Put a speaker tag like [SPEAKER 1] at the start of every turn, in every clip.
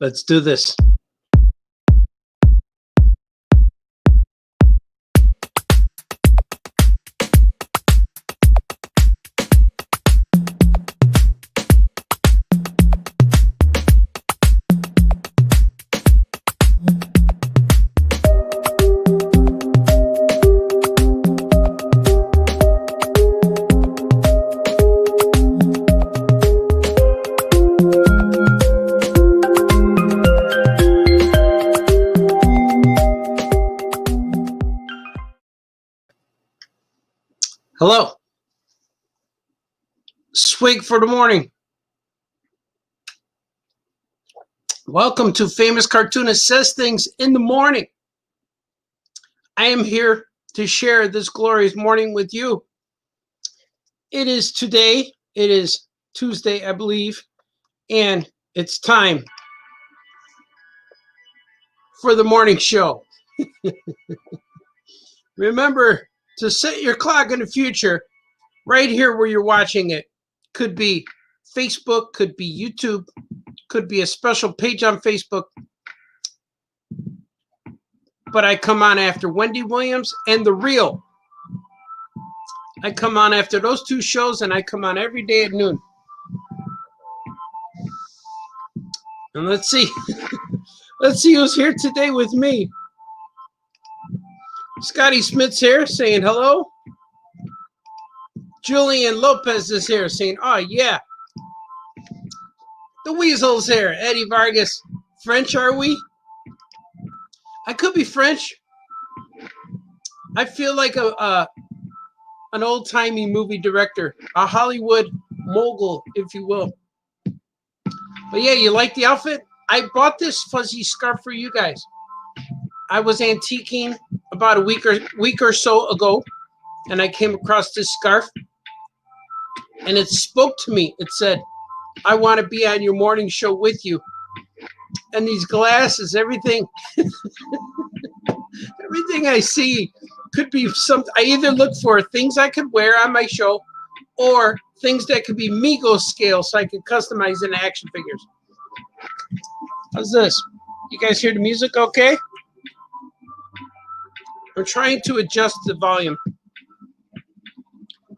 [SPEAKER 1] Let's do this. Hello. Swig for the morning. Welcome to Famous Cartoonist Says Things in the Morning. I am here to share this glorious morning with you. It is today. It is Tuesday, I believe, and it's time for the morning show. Remember to set your clock in the future right here where you're watching it. Could be Facebook, could be YouTube, could be a special page on Facebook. But I come on after Wendy Williams and The Real. I come on after those two shows, and I come on every day at noon. And let's see. Let's see who's here today with me. Scotty Smith's here saying hello. Julian Lopez is here saying, oh, yeah. The Weasel's here. Eddie Vargas. French, are we? I could be French. I feel like an old-timey movie director. A Hollywood mogul, if you will. But yeah, you like the outfit? I bought this fuzzy scarf for you guys. I was antiquing about a week or so ago, and I came across this scarf, and it spoke to me. It said, I want to be on your morning show with you. And these glasses, everything, everything I see could be something. I either look for things I could wear on my show or things that could be Mego scale so I could customize into action figures. How's this? You guys hear the music okay? I'm trying to adjust the volume.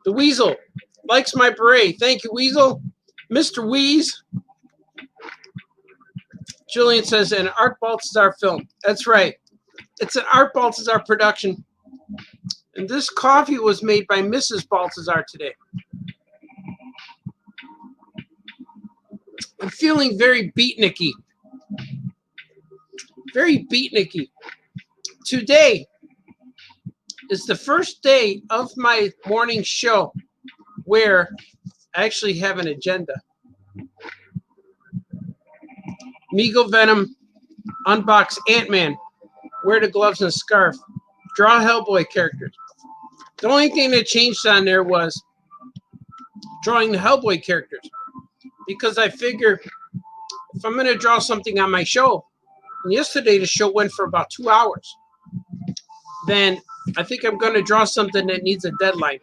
[SPEAKER 1] The Weasel likes my beret. Thank you, Weasel. Mr. Wheeze. Julian says, an Art Baltazar film. That's right. It's an Art Baltazar production. And this coffee was made by Mrs. Baltazar today. I'm feeling very beatniky. Very beatniky. Today is the first day of my morning show where I actually have an agenda. Mego Venom, unbox Ant-Man, wear the gloves and scarf, draw Hellboy characters. The only thing that changed on there was drawing the Hellboy characters, because I figure if I'm going to draw something on my show, and yesterday the show went for about 2 hours, then I think I'm going to draw something that needs a deadline,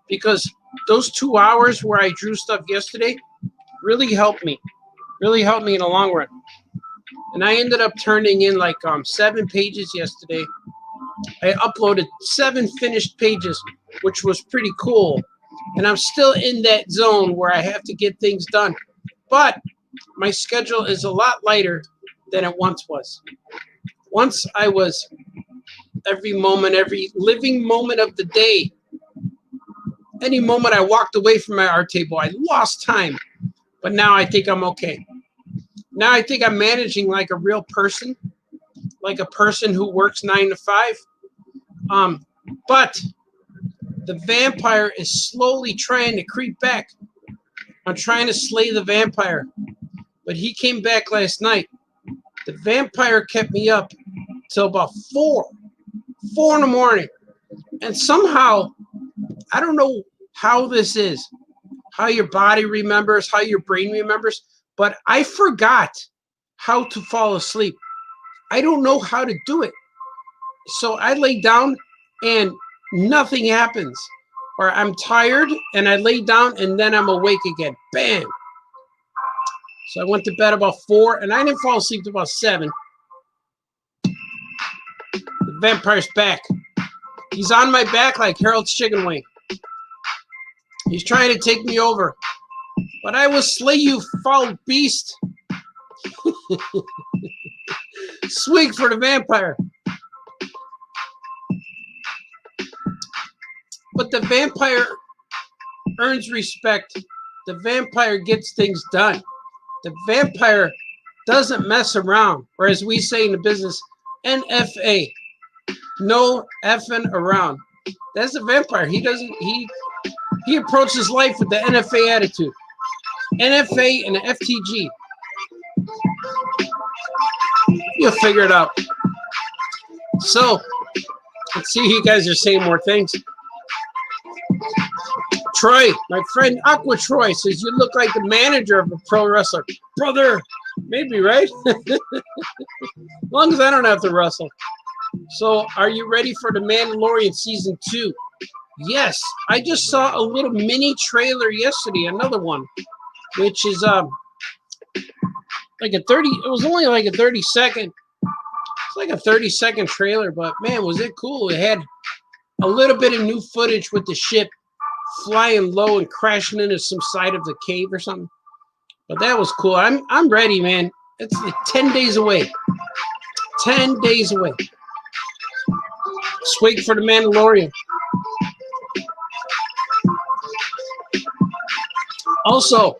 [SPEAKER 1] because those 2 hours where I drew stuff yesterday really helped me in the long run. And I ended up turning in like 7 pages yesterday. I uploaded 7 finished pages, which was pretty cool. And I'm still in that zone where I have to get things done. But my schedule is a lot lighter than it once was. Once I was every living moment of the day. Any moment I walked away from my art table, I lost time. But now I think I'm okay. Now I think I'm managing like a real person, like a person who works 9 to 5. But the vampire is slowly trying to creep back. I'm trying to slay the vampire, but he came back last night. The vampire kept me up till about 4 in the morning. And somehow, I don't know how this is, how your body remembers, how your brain remembers, but I forgot how to fall asleep. I don't know how to do it. So I lay down and nothing happens. Or I'm tired and I lay down and then I'm awake again. Bam. So I went to bed about 4, and I didn't fall asleep till about 7. The vampire's back. He's on my back like Harold's chicken wing. He's trying to take me over. But I will slay you, foul beast. Swig for the vampire. But the vampire earns respect. The vampire gets things done. The vampire doesn't mess around. Or as we say in the business, NFA. No effing around. That's the vampire. He approaches life with the NFA attitude. NFA and the FTG. You'll figure it out. So, let's see if you guys are saying more things. Troy, my friend Aqua Troy says, you look like the manager of a pro wrestler. Brother, maybe, right? As long as I don't have to wrestle. So, are you ready for The Mandalorian Season 2? Yes, I just saw a little mini trailer yesterday, another one, which is like a 30, it was only like a 30-second, it's like a 30-second trailer, but man, was it cool. It had a little bit of new footage with the ship flying low and crashing into some side of the cave or something. But that was cool. I'm ready, man. It's like 10 days away. 10 days away. Just wait for The Mandalorian. Also,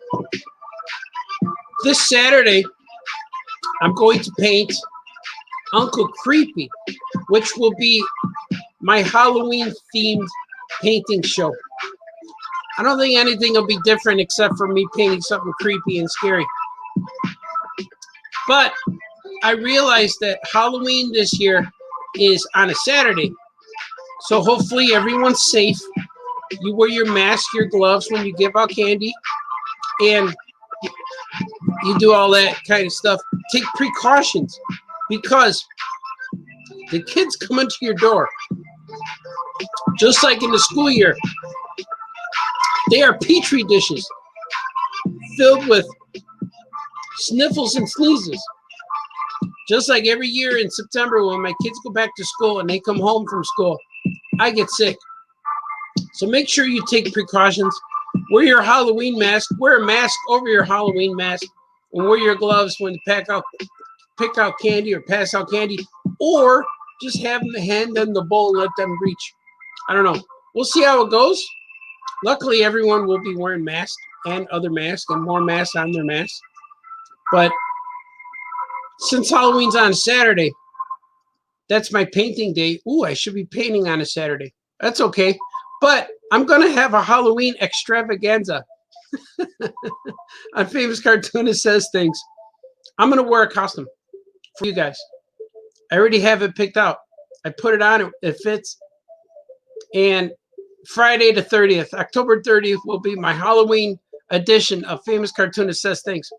[SPEAKER 1] this Saturday, I'm going to paint Uncle Creepy, which will be my Halloween-themed painting show. I don't think anything will be different except for me painting something creepy and scary. But I realized that Halloween this year is on a Saturday. So hopefully everyone's safe. You wear your mask, your gloves when you give out candy, and you do all that kind of stuff. Take precautions because the kids come into your door, just like in the school year. They are petri dishes filled with sniffles and sneezes. Just like every year in September when my kids go back to school and they come home from school, I get sick. So make sure you take precautions. Wear your Halloween mask. Wear a mask over your Halloween mask. And wear your gloves when you pick out candy or pass out candy. Or just have them hand them the bowl and let them reach. I don't know. We'll see how it goes. Luckily, everyone will be wearing masks and other masks and more masks on their masks. But since Halloween's on Saturday, that's my painting day. Ooh, I should be painting on a Saturday. That's okay. But I'm going to have a Halloween extravaganza. On Famous Cartoonist Says Things. I'm going to wear a costume for you guys. I already have it picked out. I put it on. It fits. And Friday the 30th, October 30th, will be my Halloween edition of Famous Cartoonist Says Things.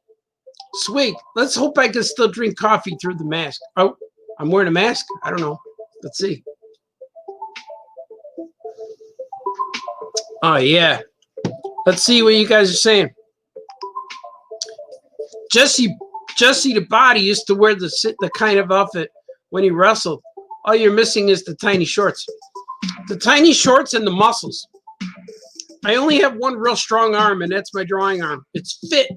[SPEAKER 1] Sweet. Let's hope I can still drink coffee through the mask. Oh, I'm wearing a mask? I don't know. Let's see. Oh, yeah. Let's see what you guys are saying. Jesse the Body used to wear the kind of outfit when he wrestled. All you're missing is the tiny shorts. The tiny shorts and the muscles. I only have one real strong arm, and that's my drawing arm. It's fit.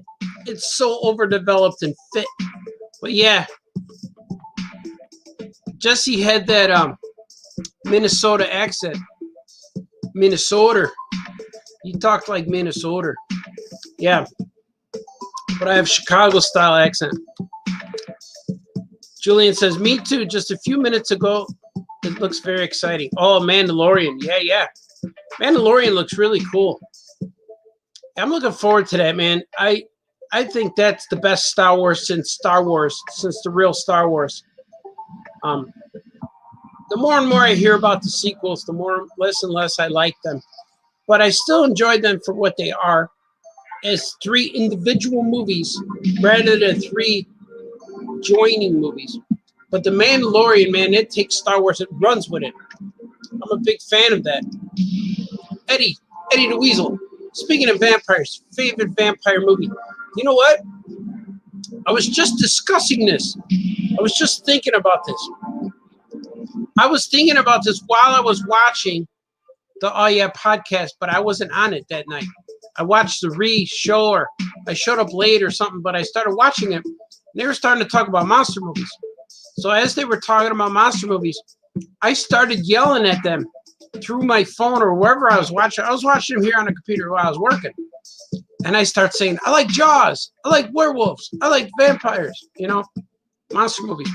[SPEAKER 1] It's so overdeveloped and fit. But yeah, Jesse had that Minnesota accent. Minnesota. He talked like Minnesota. Yeah. But I have Chicago-style accent. Julian says, me too. Just a few minutes ago, it looks very exciting. Oh, Mandalorian. Yeah. Mandalorian looks really cool. I'm looking forward to that, man. I think that's the best Star Wars, since the real Star Wars. The more and more I hear about the sequels, the less and less I like them. But I still enjoy them for what they are, as 3 individual movies rather than 3 joining movies. But The Mandalorian, man, it takes Star Wars, it runs with it. I'm a big fan of that. Eddie the Weasel. Speaking of vampires, favorite vampire movie. You know what? I was just discussing this. I was just thinking about this. I was thinking about this while I was watching the Oh Yeah podcast, but I wasn't on it that night. I watched the re-show, or I showed up late or something, but I started watching it. And they were starting to talk about monster movies. So as they were talking about monster movies, I started yelling at them through my phone or wherever I was watching. I was watching them here on the computer while I was working. And I start saying, I like Jaws. I like werewolves. I like vampires, you know, monster movies.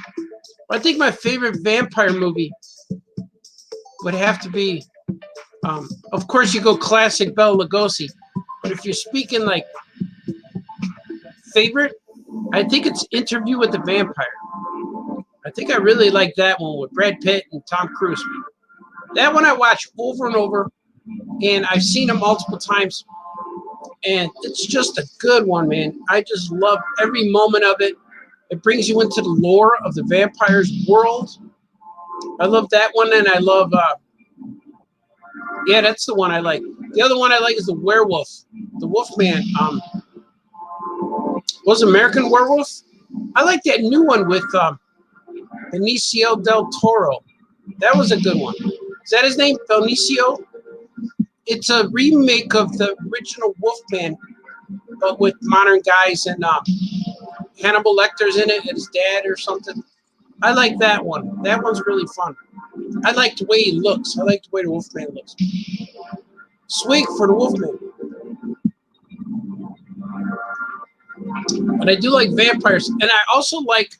[SPEAKER 1] But I think my favorite vampire movie would have to be, of course, you go classic Bela Lugosi. But if you're speaking like favorite, I think it's Interview with the Vampire. I think I really like that one with Brad Pitt and Tom Cruise. That one I watch over and over, and I've seen it multiple times. And it's just a good one, man. I just love every moment of it. It brings you into the lore of the vampires world. I love that one, and I love, yeah, that's the one I like. The other one I like is the werewolf, the Wolfman. Was American Werewolf? I like that new one with Benicio del Toro. That was a good one. Is that his name, Benicio? It's a remake of the original Wolfman, but with modern guys, and Hannibal Lecter's in it, and his dad or something. I like that one. That one's really fun. I like the way he looks. I like the way the Wolfman looks. Swig for the Wolfman. But I do like vampires, and I also like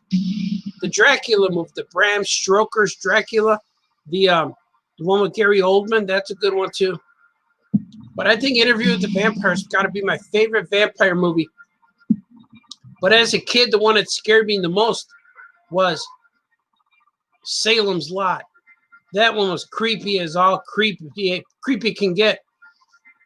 [SPEAKER 1] the Dracula movie, the Bram Stoker's Dracula, the one with Gary Oldman. That's a good one too. But I think Interview with the Vampire's got to be my favorite vampire movie. But as a kid, the one that scared me the most was Salem's Lot. That one was creepy as all creepy can get.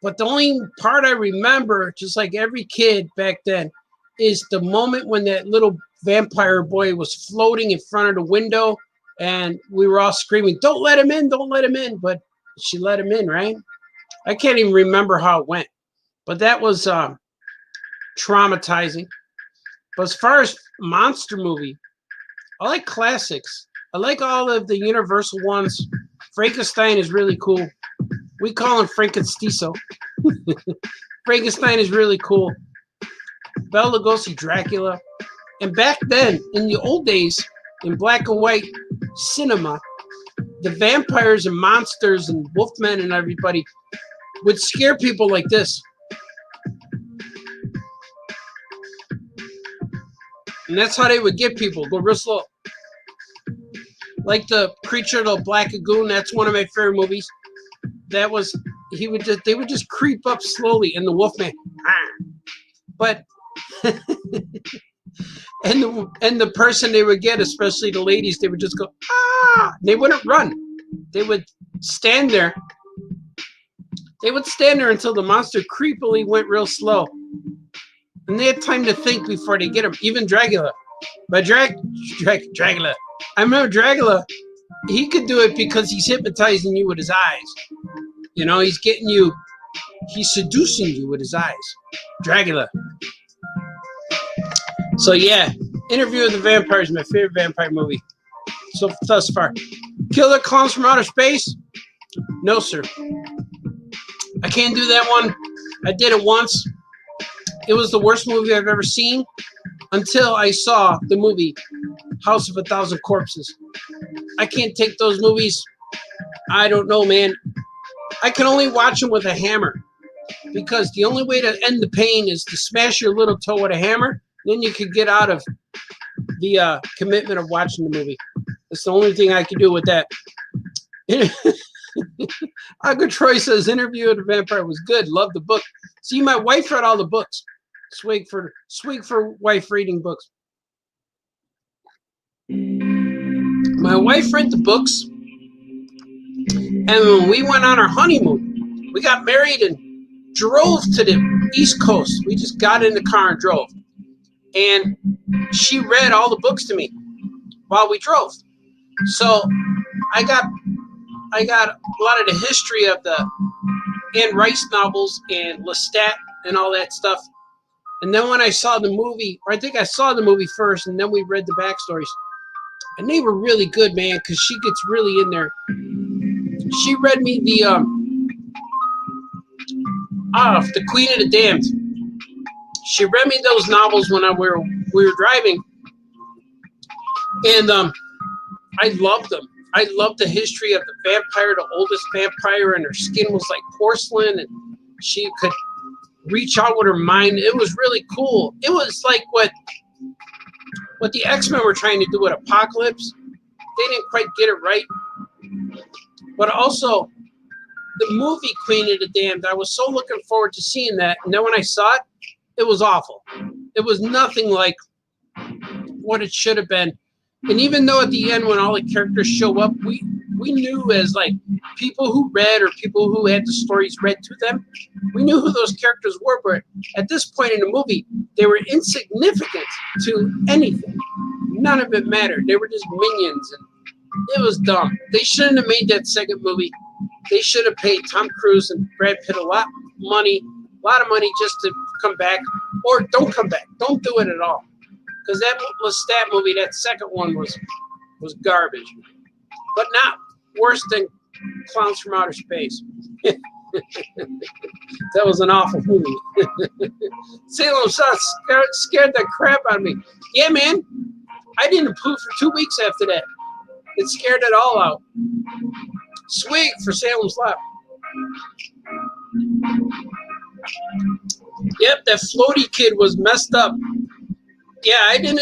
[SPEAKER 1] But the only part I remember, just like every kid back then, is the moment when that little vampire boy was floating in front of the window, and we were all screaming, "Don't let him in, don't let him in." But she let him in, right? I can't even remember how it went. But that was traumatizing. But as far as monster movie, I like classics. I like all of the Universal ones. Frankenstein is really cool. We call him Frankenstiso. Frankenstein is really cool. Bela Lugosi, Dracula. And back then, in the old days, in black and white cinema, the vampires and monsters and wolfmen and everybody would scare people like this. And that's how they would get people. Go real slow. Like the Creature of the Black Lagoon. That's one of my favorite movies. That was, they would just creep up slowly, and the Wolfman, but and the person they would get, especially the ladies, they would just go They wouldn't run. They would stand there. They would stand there until the monster creepily went real slow, and they had time to think before they get him. Even Dracula, but Dracula. I remember Dracula. He could do it because he's hypnotizing you with his eyes. You know, he's getting you, he's seducing you with his eyes. Dracula. So yeah, Interview with the Vampire is my favorite vampire movie. So thus far. Killer Clowns from Outer Space? No, sir. I can't do that one. I did it once. It was the worst movie I've ever seen until I saw the movie House of a Thousand Corpses. I can't take those movies. I don't know, man. I can only watch them with a hammer, because the only way to end the pain is to smash your little toe with a hammer. Then you can get out of the commitment of watching the movie. That's the only thing I can do with that. Uncle Troy says Interview with the Vampire was good. Loved the book. See, my wife read all the books. Swig for wife reading books. My wife read the books, and when we went on our honeymoon, we got married and drove to the East Coast. We just got in the car and drove. And she read all the books to me while we drove. So I got a lot of the history of the Anne Rice novels and Lestat and all that stuff. And then when I saw the movie, or I think I saw the movie first, and then we read the backstories, and they were really good, man, because she gets really in there. She read me the Queen of the Damned. She read me those novels when we were driving, and I loved them. I loved the history of the vampire, the oldest vampire, and her skin was like porcelain, and she could reach out with her mind. It was really cool. It was like what the X-Men were trying to do with Apocalypse. They didn't quite get it right. But also, the movie Queen of the Damned, I was so looking forward to seeing that. And then when I saw it, it was awful. It was nothing like what it should have been. And even though at the end, when all the characters show up, we knew as like people who read or people who had the stories read to them, we knew who those characters were. But at this point in the movie, they were insignificant to anything. None of it mattered. They were just minions. And it was dumb. They shouldn't have made that second movie. They should have paid Tom Cruise and Brad Pitt a lot of money just to come back. Or don't come back. Don't do it at all. Because that Lestat movie, that second one was garbage. But not worse than Clowns from Outer Space. That was an awful movie. Salem South scared the crap out of me. Yeah, man. I didn't poop for 2 weeks after that. It scared it all out. Sweet for Salem's Lot. Yep, that floaty kid was messed up. Yeah, I did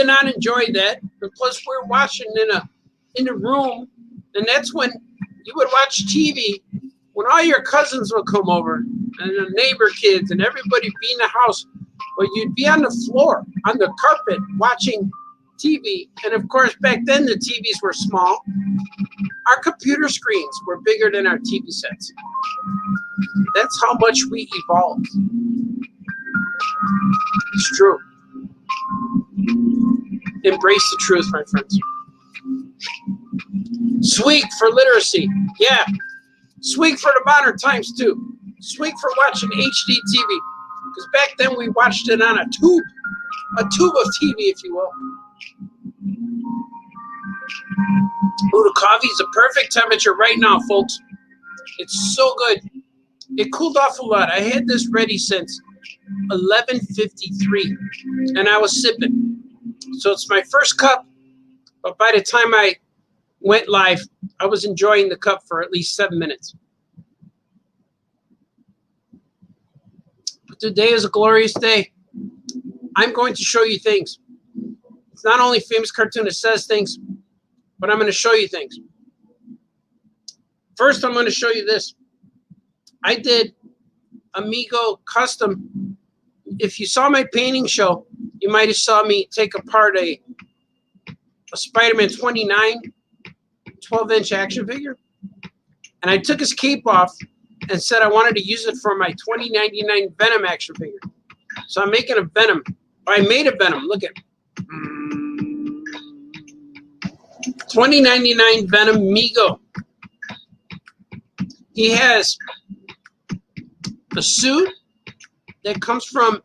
[SPEAKER 1] not enjoy that. And plus, we're watching in a room, and that's when you would watch TV when all your cousins would come over and the neighbor kids and everybody be in the house. But you'd be on the floor, on the carpet, watching TV. And of course, back then the TVs were small. Our computer screens were bigger than our TV sets. That's how much we evolved. It's true. Embrace the truth, my friends. Sweet for literacy. Yeah. Sweet for the modern times, too. Sweet for watching HD TV. Because back then we watched it on a tube of TV, if you will. Ooh, the coffee's the perfect temperature right now, folks. It's so good. It cooled off a lot. I had this ready since 11:53, and I was sipping. So it's my first cup, but by the time I went live, I was enjoying the cup for at least 7 minutes. But today is a glorious day. I'm going to show you things. It's not only Famous Cartoonist says things, but I'm going to show you things. First, I'm going to show you this. I did Amigo Custom. If you saw my painting show, you might have saw me take apart a Spider-Man 29 12-inch action figure. And I took his cape off and said I wanted to use it for my 2099 Venom action figure. So I'm making a Venom. I made a Venom. Look at it. 2099 Venom Migo. He has a suit that comes from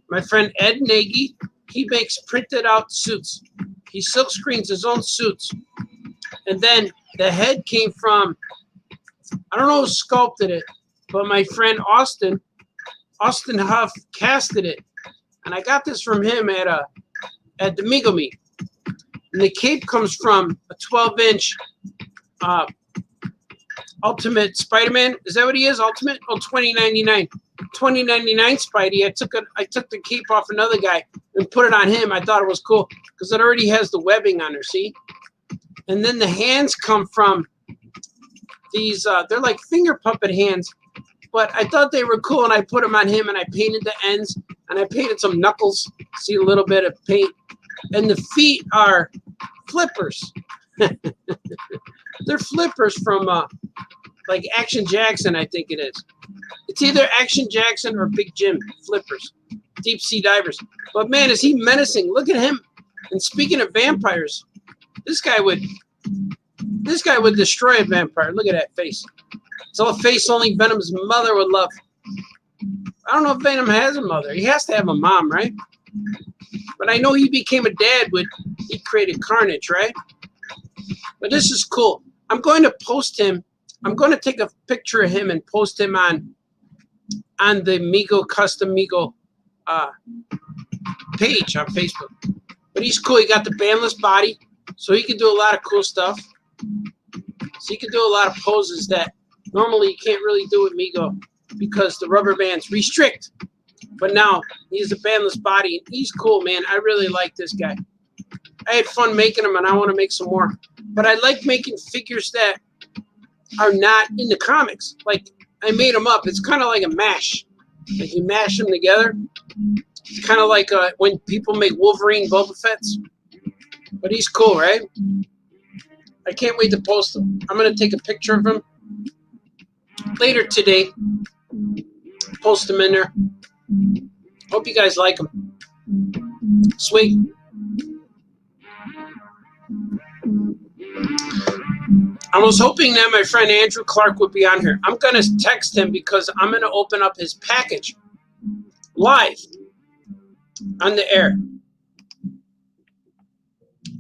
[SPEAKER 1] my friend Ed Nagy. He makes printed out suits. He silk screens his own suits. And then the head came from, I don't know who sculpted it, but my friend Austin Huff casted it. And I got this from him at the Migo Meet. And the cape comes from a 12-inch Ultimate Spider-Man. Is that what he is? Ultimate? Oh, 2099. 2099 Spidey. I took the cape off another guy and put it on him. I thought it was cool because it already has the webbing on there, see? And then the hands come from these, they're like finger puppet hands, but I thought they were cool and I put them on him and I painted the ends and I painted some knuckles. See a little bit of paint. And the feet are flippers. They're flippers from like Action Jackson, I think it is. It's either Action Jackson or Big Jim flippers, deep sea divers. But man, is he menacing? Look at him. And speaking of vampires, this guy would destroy a vampire. Look at that face. It's all a face only Venom's mother would love. I don't know if Venom has a mother. He has to have a mom, right? But I know he became a dad when he created Carnage, right? But this is cool. I'm going to post him. I'm going to take a picture of him and post him on the Mego Custom Mego page on Facebook. But he's cool. He got the bandless body, so he can do a lot of cool stuff. So he can do a lot of poses that normally you can't really do with Mego because the rubber bands restrict. But now he's a bandless body. He's cool, man. I really like this guy. I had fun making them, and I want to make some more. But I like making figures that are not in the comics. Like, I made them up. It's kind of like a mash. Like, you mash them together. It's kind of like when people make Wolverine Boba Fett's. But he's cool, right? I can't wait to post him. I'm going to take a picture of him later today. Post him in there. Hope you guys like him. Sweet. I was hoping that my friend Andrew Clark would be on here. I'm going to text him because I'm going to open up his package live on the air.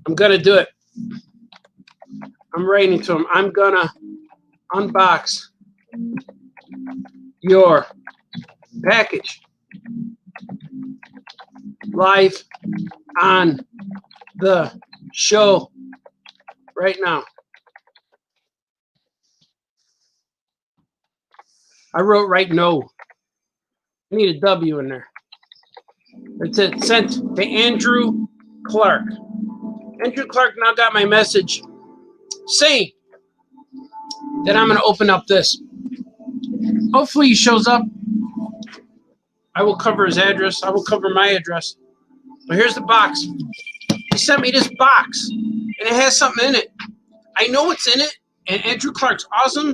[SPEAKER 1] I'm going to do it. I'm writing to him. I'm going to unbox your package live on the show right now. I wrote right no. I need a W in there. That's it. Sent to Andrew Clark. Andrew Clark now got my message saying that I'm going to open up this. Hopefully he shows up. I will cover his address. I will cover my address. But here's the box. He sent me this box, and it has something in it. I know what's in it, and Andrew Clark's awesome.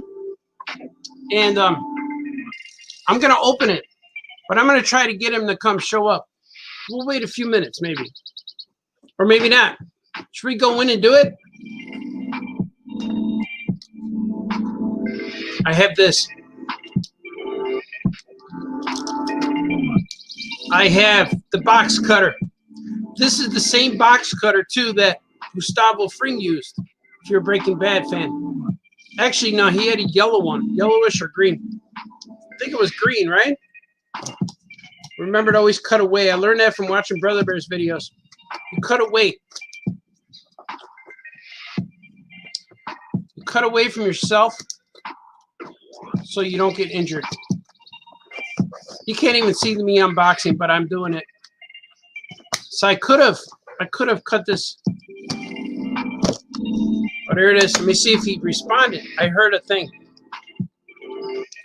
[SPEAKER 1] And I'm going to open it, but I'm going to try to get him to come show up. We'll wait a few minutes, maybe. Or maybe not. Should we go in and do it? I have this. I have the box cutter. This is the same box cutter, too, that Gustavo Fring used, if you're a Breaking Bad fan. Actually, no, he had a yellow one. Yellowish or green. I think it was green, right? Remember to always cut away. I learned that from watching Brother Bear's videos. You cut away. You cut away from yourself so you don't get injured. You can't even see me unboxing, but I'm doing it. So I could have cut this. Oh, there it is. Let me see if he responded. I heard a thing.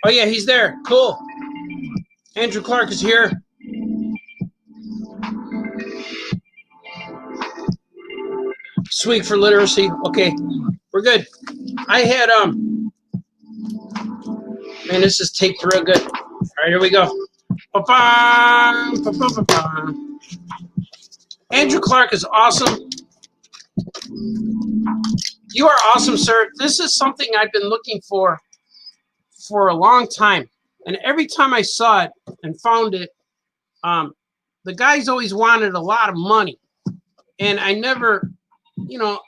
[SPEAKER 1] Oh, yeah, he's there. Cool. Andrew Clark is here. Sweet for literacy. Okay, we're good. I had, man, this is taped real good. All right, here we go. Ba-bam, ba-bam. Andrew Clark is awesome. You are awesome, sir. This is something I've been looking for a long time. And every time I saw it and found it, the guys always wanted a lot of money. And I never, you know,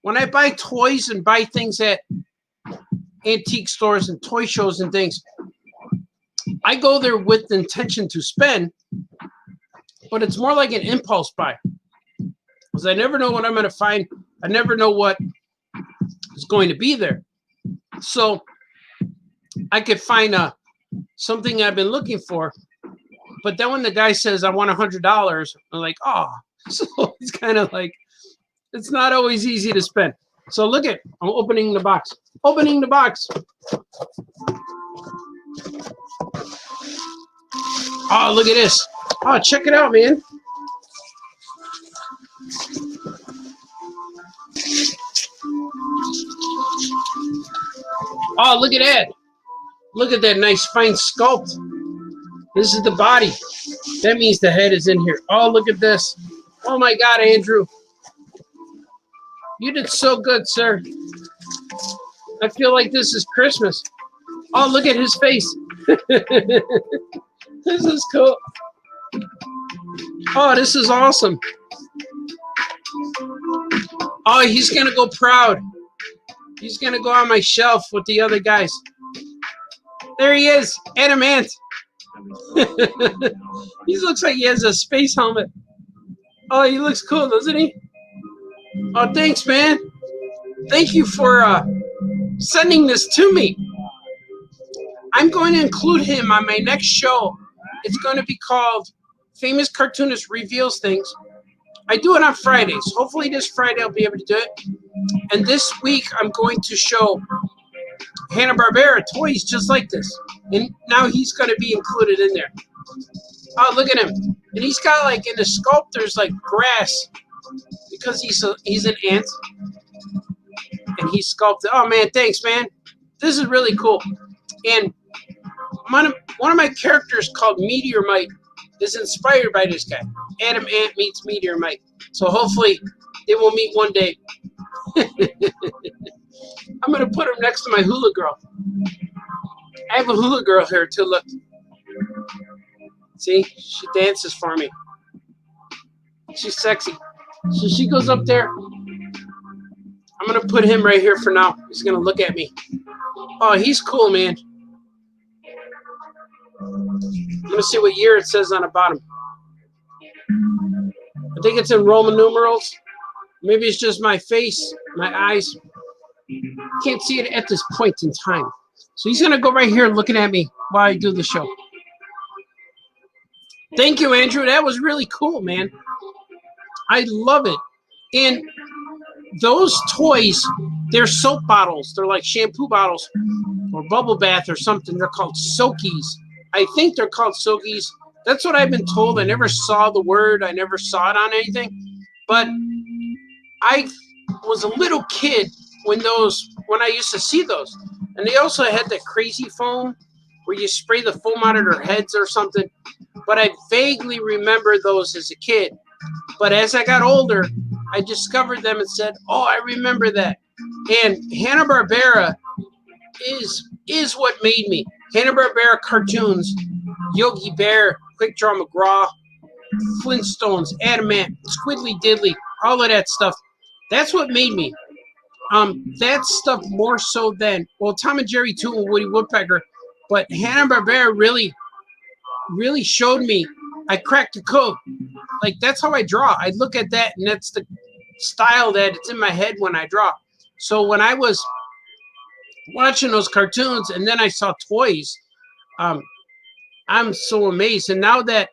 [SPEAKER 1] when I buy toys and buy things at antique stores and toy shows and things, I go there with the intention to spend, but it's more like an impulse buy. Because I never know what I'm going to find. I never know what is going to be there. So I could find something I've been looking for. But then when the guy says, I want $100, I'm like, oh. So it's kind of like, it's not always easy to spend. So look at, I'm opening the box. Opening the box. Oh, look at this. Oh, check it out, man. Oh, look at that. Look at that nice fine sculpt. This is the body. That means the head is in here. Oh, look at this. Oh, my God, Andrew. You did so good, sir. I feel like this is Christmas. Oh, look at his face. This is cool. Oh, this is awesome. Oh, he's going to go proud. He's going to go on my shelf with the other guys. There he is, Adamant. He looks like he has a space helmet. Oh, he looks cool, doesn't he? Oh, thanks, man. Thank you for sending this to me. I'm going to include him on my next show. It's going to be called Famous Cartoonist Reveals Things. I do it on Fridays. Hopefully this Friday I'll be able to do it. And this week I'm going to show Hanna-Barbera toys just like this. And now he's going to be included in there. Oh, look at him. And he's got, like, in the sculpt, there's, like, grass. Because he's an ant. And he's sculpted. Oh, man, thanks, man. This is really cool. And one of my characters called Meteor Mite is inspired by this guy. Adam Ant meets Meteor Mite. So hopefully they will meet one day. I'm going to put him next to my hula girl. I have a hula girl here too, look. See? She dances for me. She's sexy. So she goes up there. I'm going to put him right here for now. He's going to look at me. Oh, he's cool, man. I'm going to see what year it says on the bottom. I think it's in Roman numerals. Maybe it's just my face, my eyes. Can't see it at this point in time. So he's going to go right here looking at me while I do the show. Thank you, Andrew. That was really cool, man. I love it. And those toys, they're soap bottles. They're like shampoo bottles or bubble bath or something. They're called Soakies. I think they're called Soakies. That's what I've been told. I never saw the word. I never saw it on anything. But I was a little kid when I used to see those. And they also had that crazy foam where you spray the foam out of their heads or something. But I vaguely remember those as a kid. But as I got older, I discovered them and said, oh, I remember that. And Hanna-Barbera is what made me. Hanna-Barbera cartoons, Yogi Bear, Quick Draw McGraw, Flintstones, Adamant, Squiddly Diddly, all of that stuff. That's what made me. That stuff more so than, well, Tom and Jerry too and Woody Woodpecker, but Hanna-Barbera really showed me I cracked the code. Like, that's how I draw. I look at that, and that's the style that it's in my head when I draw. So when I was watching those cartoons and then I saw toys, I'm so amazed. And now that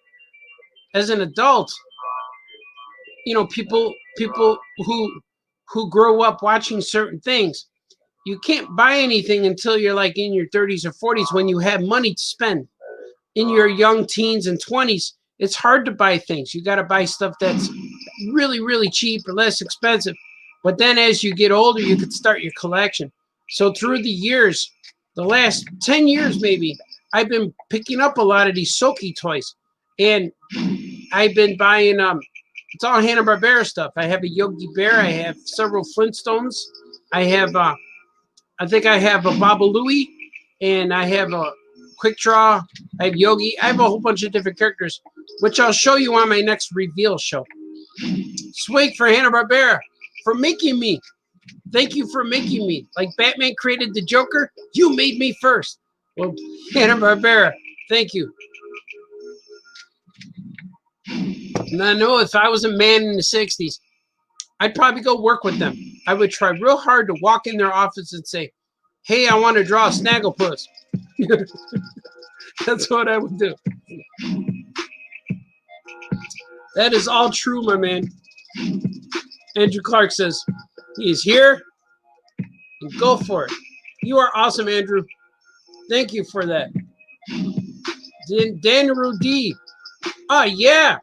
[SPEAKER 1] as an adult, you know, people who grow up watching certain things, you can't buy anything until you're like in your 30s or 40s when you have money to spend. In your young teens and 20s, it's hard to buy things. You got to buy stuff that's really, really cheap or less expensive. But then as you get older, you could start your collection. So through the years, the last 10 years maybe, I've been picking up a lot of these Soaky toys. And I've been buying, it's all Hanna-Barbera stuff. I have a Yogi Bear. I have several Flintstones. I have, I think I have a Babalooey. And I have a Quick Draw. I have Yogi. I have a whole bunch of different characters, which I'll show you on my next reveal show. Swig for Hanna-Barbera for making me. Thank you for making me. Like Batman created the Joker, you made me first. Well, Hanna-Barbera, thank you. And I know if I was a man in the 60s, I'd probably go work with them. I would try real hard to walk in their office and say, hey, I want to draw a Snagglepuss. That's what I would do. That is all true, my man. Andrew Clark says, he is here, and go for it. You are awesome, Andrew. Thank you for that. Dan Rudy. Oh, yeah.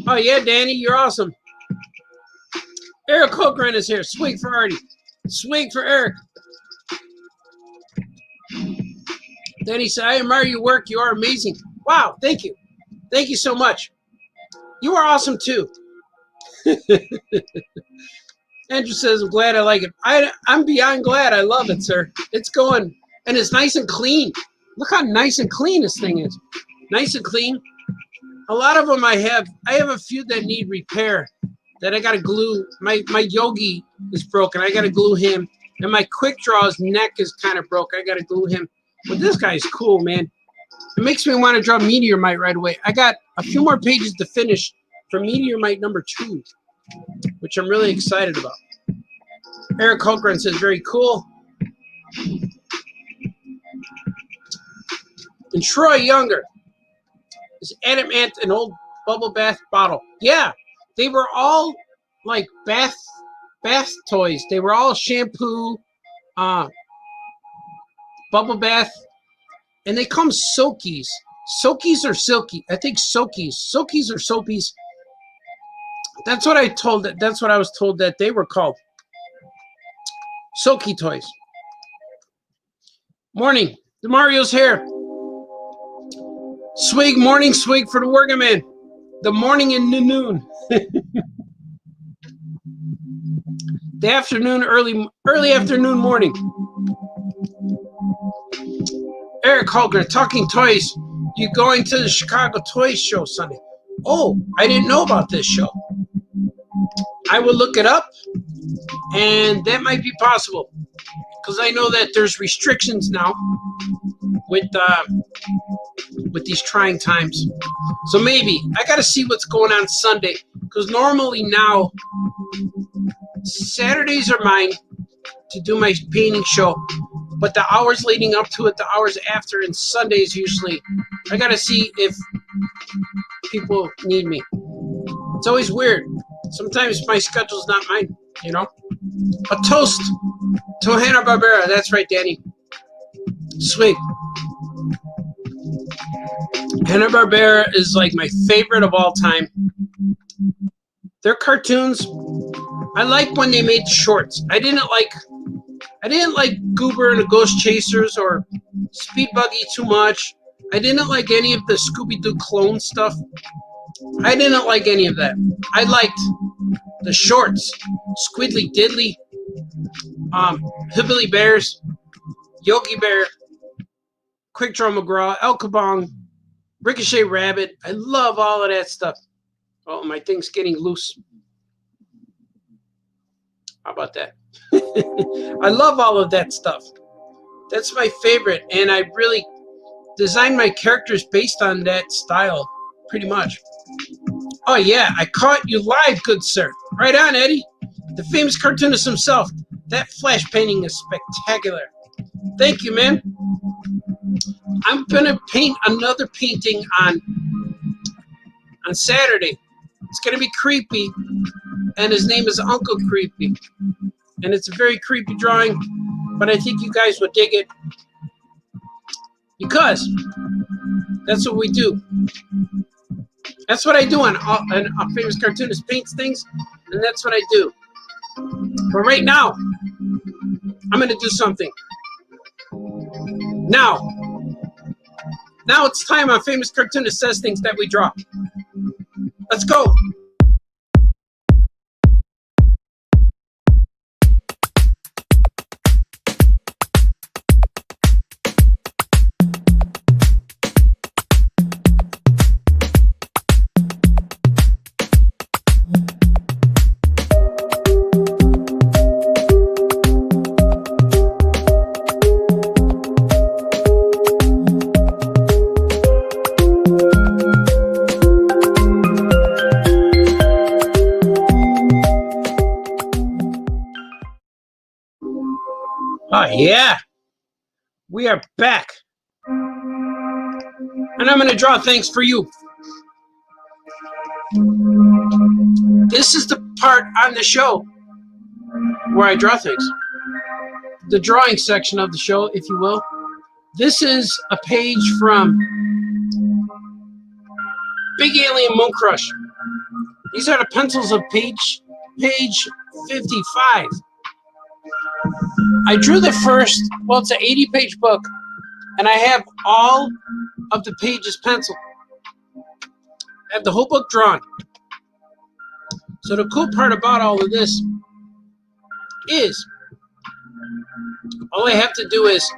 [SPEAKER 1] Oh, yeah, Danny, you're awesome. Eric Cochran is here. Swig for Artie. Swig for Eric. Danny said, I admire your work. You are amazing. Wow, thank you. Thank you so much. You are awesome, too. Andrew says, I'm glad I like it. I'm beyond glad. I love it, sir. It's going, and it's nice and clean. Look how nice and clean this thing is. Nice and clean. A lot of them I have a few that need repair that I got to glue. My Yogi is broken. I got to glue him. And my Quick Draw's neck is kind of broke. I got to glue him. But this guy's cool, man. It makes me want to draw Meteorite right away. I got a few more pages to finish for Meteorite number 2, which I'm really excited about. Eric Holgren says, very cool. And Troy Younger is Adamant, an old bubble bath bottle. Yeah, they were all like bath toys. They were all shampoo, bubble bath, and they come Soakies. Soakies or Silky? I think Soakies. Soakies or Soapies. That's what I was told that they were called. Soaky toys. Morning. DeMario's here. Swig, morning swig for the working man. The morning and the noon. The afternoon, early afternoon, morning. Eric Holger, talking toys. You going to the Chicago Toy Show Sunday? Oh, I didn't know about this show. I will look it up, and that might be possible because I know that there's restrictions now with these trying times. So maybe I got to see what's going on Sunday, because normally now Saturdays are mine to do my painting show, but the hours leading up to it, the hours after, and Sundays usually I got to see if people need me. It's always weird. Sometimes my schedule's not mine, you know. A toast to Hanna-Barbera. That's right, Danny. Sweet. Hanna-Barbera is like my favorite of all time. Their cartoons, I like when they made shorts. I didn't like Goober and the Ghost Chasers or Speed Buggy too much. I didn't like any of the Scooby-Doo clone stuff. I didn't like any of that. I liked the shorts, Squiddly Diddly, Hillbilly Bears, Yogi Bear, Quick Draw McGraw, El Kabong, Ricochet Rabbit. I love all of that stuff. Oh, my thing's getting loose. How about that? I love all of that stuff. That's my favorite, and I really designed my characters based on that style, pretty much. Oh, yeah, I caught you live, good sir. Right on, Eddie. The famous cartoonist himself. That flash painting is spectacular. Thank you, man. I'm going to paint another painting on Saturday. It's going to be creepy, and his name is Uncle Creepy. And it's a very creepy drawing, but I think you guys would dig it, because that's what we do. That's what I do on a famous cartoonist paints things, and that's what I do. But right now, I'm going to do something. Now it's time on Famous Cartoonist Says Things that we draw. Let's go. Oh, yeah. We are back. And I'm going to draw things for you. This is the part on the show where I draw things. The drawing section of the show, if you will. This is a page from Big Alien Moon Crush. These are the pencils of page 55. I drew the first, well, it's an 80-page book, and I have all of the pages penciled. I have the whole book drawn. So the cool part about all of this is all I have to do is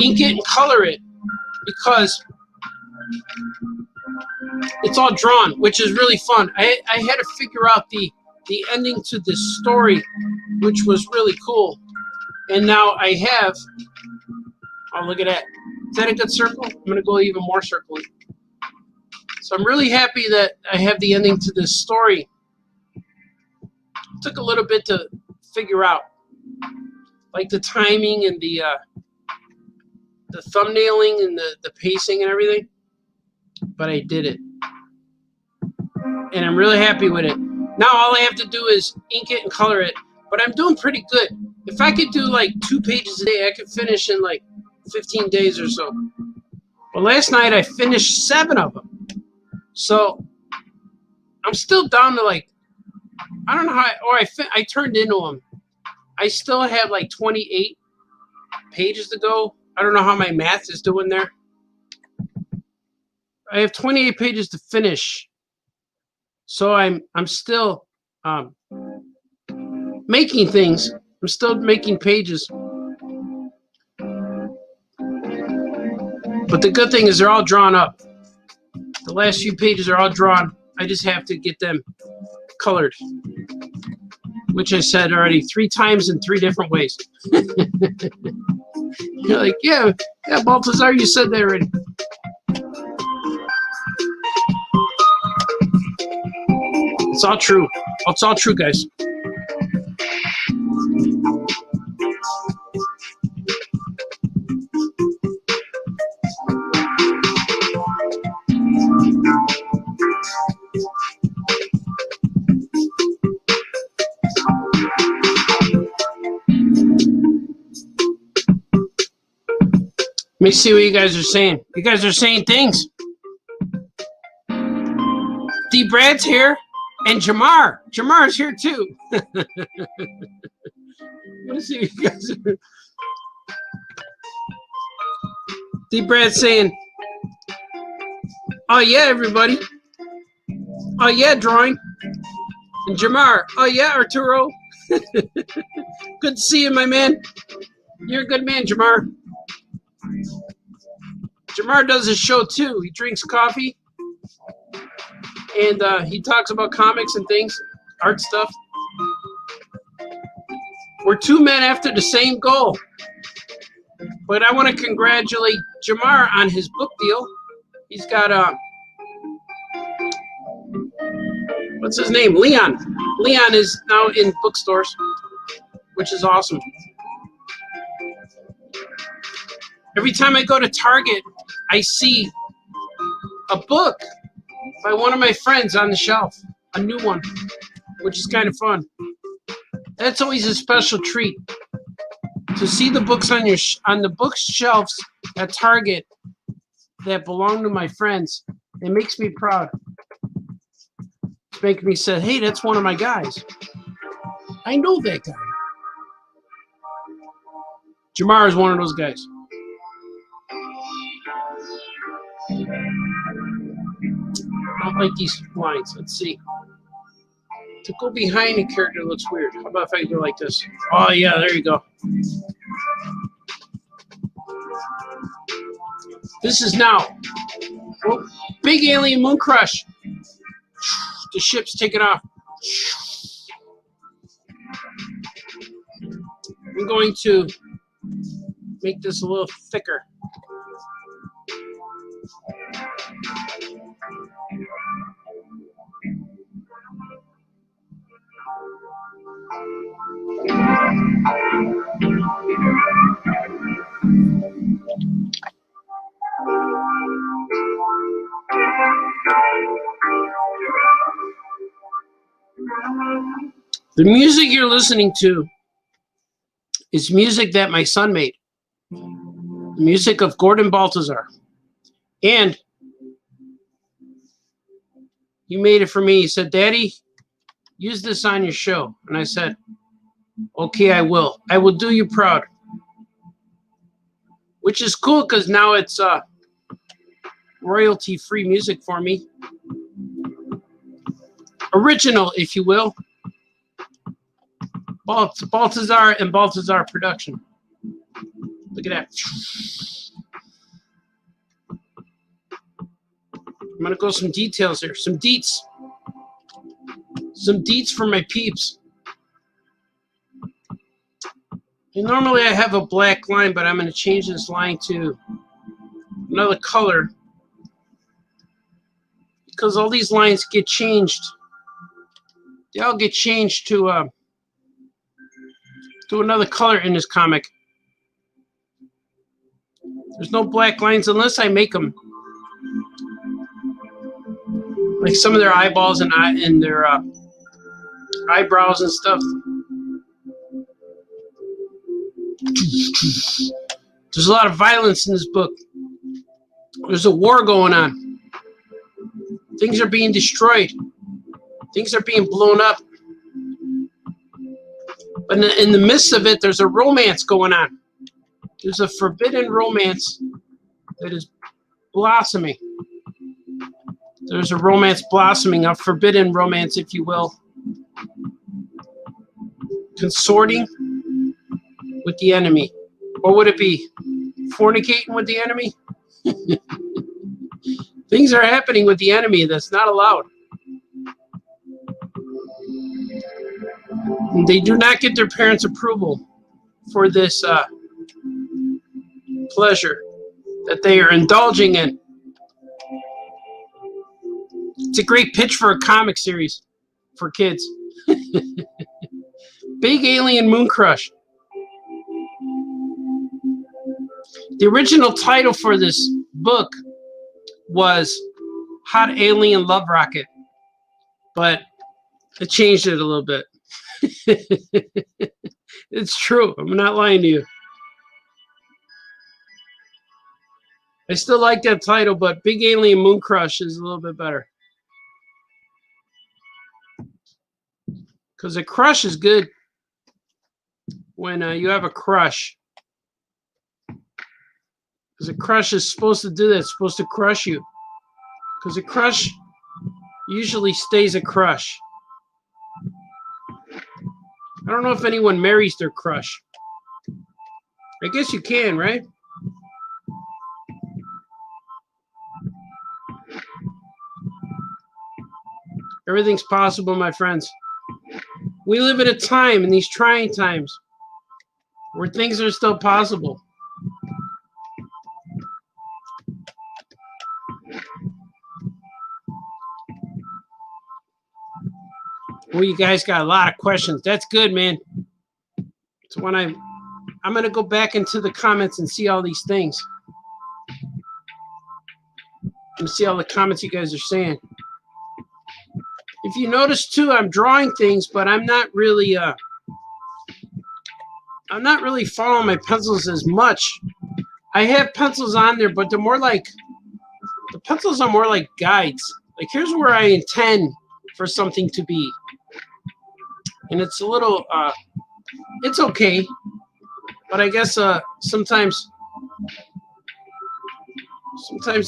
[SPEAKER 1] ink it and color it because it's all drawn, which is really fun. I had to figure out the ending to this story, which was really cool. And now I have, oh, look at that. Is that a good circle? I'm going to go even more circling. So I'm really happy that I have the ending to this story. It took a little bit to figure out, like the timing and the thumbnailing and the pacing and everything. But I did it. And I'm really happy with it. Now all I have to do is ink it and color it. But I'm doing pretty good. If I could do like 2 pages a day, I could finish in like 15 days or so. But last night I finished 7 of them. So I'm still down to like, I don't know how, I turned into them. I still have like 28 pages to go. I don't know how my math is doing there. I have 28 pages to finish. So I'm still making things. I'm still making pages. But the good thing is they're all drawn up. The last few pages are all drawn. I just have to get them colored, which I said already 3 times in 3 different ways. You're like, yeah, Baltazar, you said that already. It's all true. It's all true, guys. Let me see what you guys are saying. You guys are saying things. D. Brad's here, and Jamar. Jamar's here too. Let me see what you guys are. D. Brad's saying, "Oh yeah, everybody. Oh yeah, drawing." And Jamar, "Oh yeah, Arturo." Good to see you, my man. You're a good man, Jamar. Jamar does his show too. He drinks coffee and he talks about comics and things, art stuff. We're 2 men after the same goal. But I want to congratulate Jamar on his book deal. He's got what's his name? Leon. Leon is now in bookstores, which is awesome. Every time I go to Target, I see a book by one of my friends on the shelf, a new one, which is kind of fun. That's always a special treat to see the books on the bookshelves at Target that belong to my friends. It makes me proud. It's making me say, "Hey, that's one of my guys. I know that guy." Jamar is one of those guys. I don't like these lines. Let's see. To go behind a character looks weird. How about if I go like this? Oh, yeah, there you go. This is now. Oh, big alien moon crush. The ship's taking off. I'm going to make this a little thicker. The music you're listening to is music that my son made. Music of Gordon Baltazar. And he made it for me. He said, "Daddy, use this on your show." And I said, "Okay, I will. I will do you proud." Which is cool because now it's royalty-free music for me. Original, if you will. Baltazar and Baltazar production. Look at that. I'm going to go some details here. Some deets. Some deets for my peeps. And normally I have a black line, but I'm going to change this line to another color. Because all these lines get changed. They all get changed to another color in this comic. There's no black lines unless I make them. Like some of their eyeballs and their eyebrows and stuff. There's a lot of violence in this book. There's a war going on. Things are being destroyed. Things are being blown up. But in the midst of it, there's a romance going on. There's a forbidden romance that is blossoming. There's a romance blossoming, a forbidden romance, if you will. Consorting with the enemy. Or would it be fornicating with the enemy? Things are happening with the enemy that's not allowed. And they do not get their parents' approval for this pleasure that they are indulging in. It's a great pitch for a comic series for kids. Big Alien Moon Crush. The original title for this book was Hot Alien Love Rocket, but I changed it a little bit. It's true. I'm not lying to you. I still like that title, but Big Alien Moon Crush is a little bit better. Because a crush is good when you have a crush. Because a crush is supposed to do that. It's supposed to crush you. Because a crush usually stays a crush. I don't know if anyone marries their crush. I guess you can, right? Everything's possible, my friends. We live at a time in these trying times where things are still possible. Well, you guys got a lot of questions. That's good, man. So when I'm going to go back into the comments and see all these things. And see all the comments you guys are saying. If you notice too, I'm drawing things, but I'm not really following my pencils as much. I have pencils on there, but they're more like, the pencils are more like guides. Like here's where I intend for something to be. And it's a little, it's okay. But I guess sometimes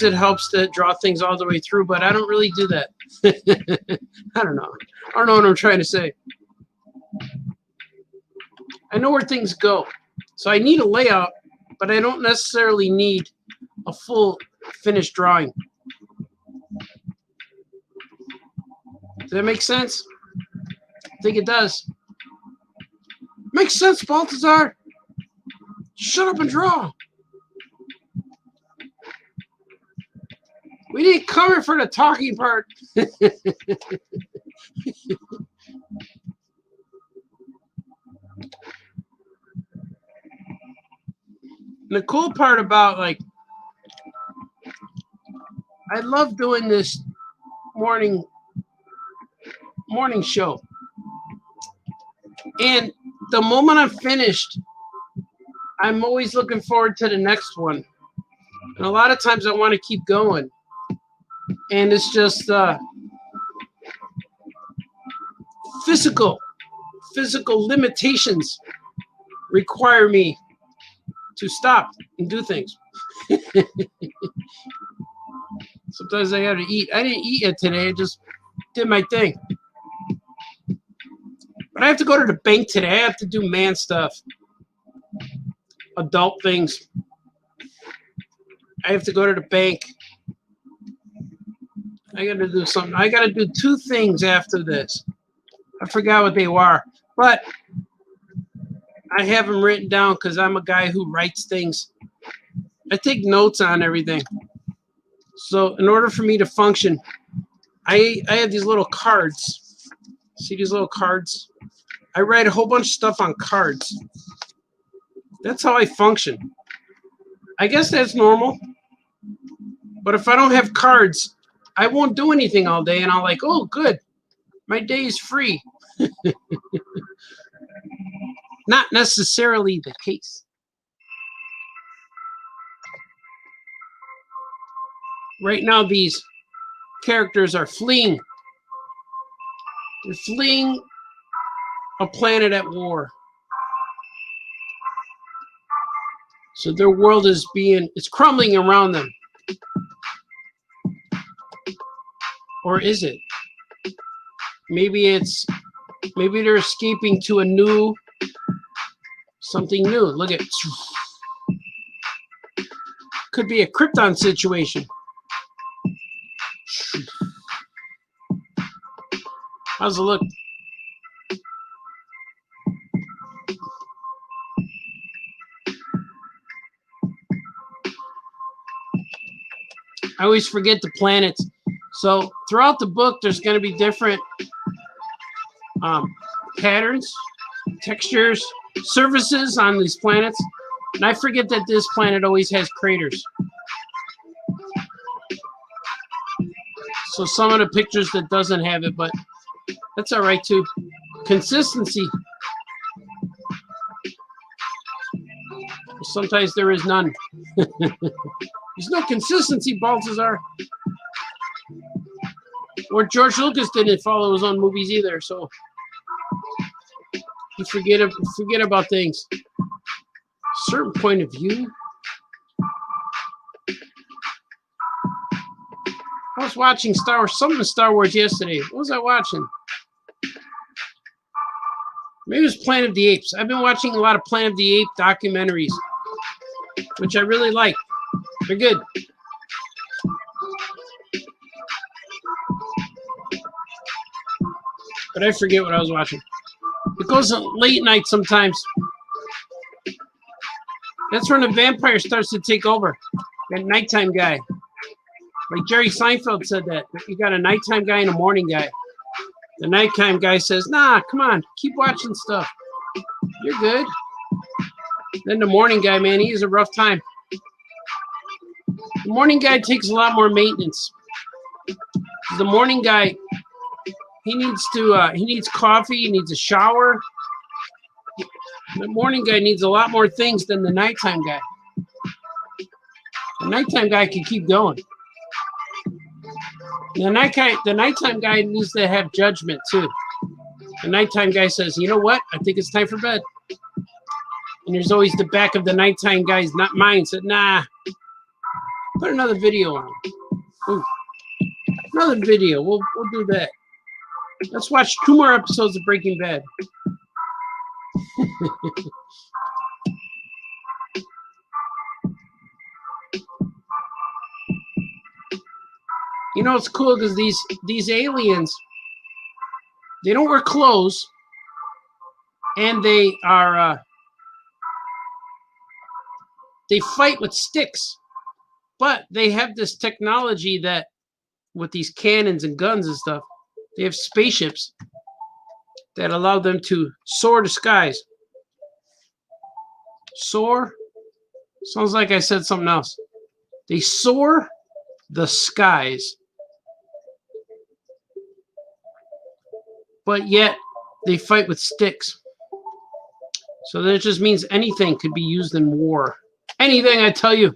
[SPEAKER 1] it helps to draw things all the way through, but I don't really do that. I don't know. I don't know what I'm trying to say. I know where things go. So I need a layout, but I don't necessarily need a full finished drawing. Does that make sense? I think it does. Makes sense, Baltazar. Shut up and draw. We didn't come here for the talking part. The cool part about, like, I love doing this morning show. And the moment I'm finished, I'm always looking forward to the next one. And a lot of times I want to keep going. And it's just physical limitations require me to stop and do things. Sometimes I have to eat. I didn't eat yet today. I just did my thing. But I have to go to the bank today. I have to do man stuff. adult things. I have to go to the bank. I got to do something. I got to do 2 things after this. I forgot what they were, but I have them written down because I'm a guy who writes things. I take notes on everything. So in order for me to function, I have these little cards. See these little cards? I write a whole bunch of stuff on cards. That's how I function. I guess that's normal. But if I don't have cards, I won't do anything all day, and I'm like, oh, good. My day is free. Not necessarily the case. Right now, these characters are fleeing. They're fleeing a planet at war. So their world is it's crumbling around them. Or is it? Maybe they're escaping to something new. Look at, could be a Krypton situation. How's it look? I always forget the planets. So throughout the book, there's going to be different patterns, textures, surfaces on these planets. And I forget that this planet always has craters. So some of the pictures that doesn't have it, but that's all right too. Consistency. Sometimes there is none. There's no consistency, Baltazar. Or George Lucas didn't follow his own movies either, so you forget about things. Certain point of view. I was watching something Star Wars yesterday. What was I watching? Maybe it was Planet of the Apes. I've been watching a lot of Planet of the Apes documentaries, which I really like. They're good. But I forget what I was watching. It goes late night sometimes. That's when the vampire starts to take over. That nighttime guy. Like Jerry Seinfeld said that. You got a nighttime guy and a morning guy. The nighttime guy says, nah, come on, keep watching stuff. You're good. Then the morning guy, man, he has a rough time. The morning guy takes a lot more maintenance. The morning guy, he needs coffee, he needs a shower. The morning guy needs a lot more things than the nighttime guy. The nighttime guy can keep going. The nighttime guy needs to have judgment too. The nighttime guy says, you know what? I think it's time for bed. And there's always the back of the nighttime guy's mind said, nah, put another video on. Ooh. Another video. We'll do that. Let's watch 2 more episodes of Breaking Bad. You know, it's cool because these aliens, they don't wear clothes, and they fight with sticks, but they have this technology that with these cannons and guns and stuff, they have spaceships that allow them to soar the skies. Soar? Sounds like I said something else. They soar the skies. But yet they fight with sticks. So that just means anything could be used in war. Anything, I tell you.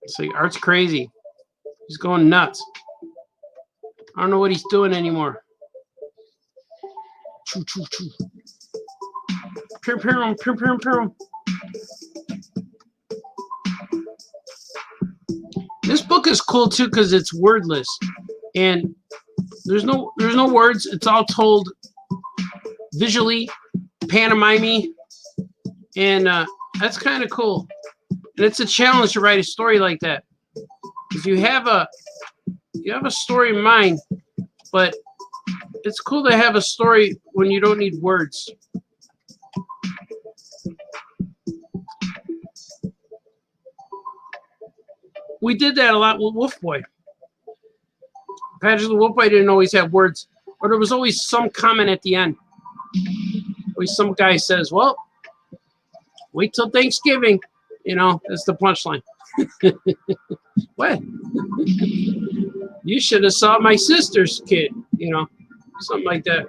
[SPEAKER 1] It's like Art's crazy. He's going nuts. I don't know what he's doing anymore. Choo, choo, choo. Pew, pew, pew, pew, pew. This book is cool too because it's wordless. and there's no words. It's all told visually, pantomime, and that's kind of cool. And it's a challenge to write a story like that, because you have a story in mind, but it's cool to have a story when you don't need words. We did that a lot with Wolf Boy. Patterson Wolf Boy didn't always have words, but there was always some comment at the end. Always some guy says, well, wait till Thanksgiving. You know, that's the punchline. What? You should have saw my sister's kid, you know, something like that.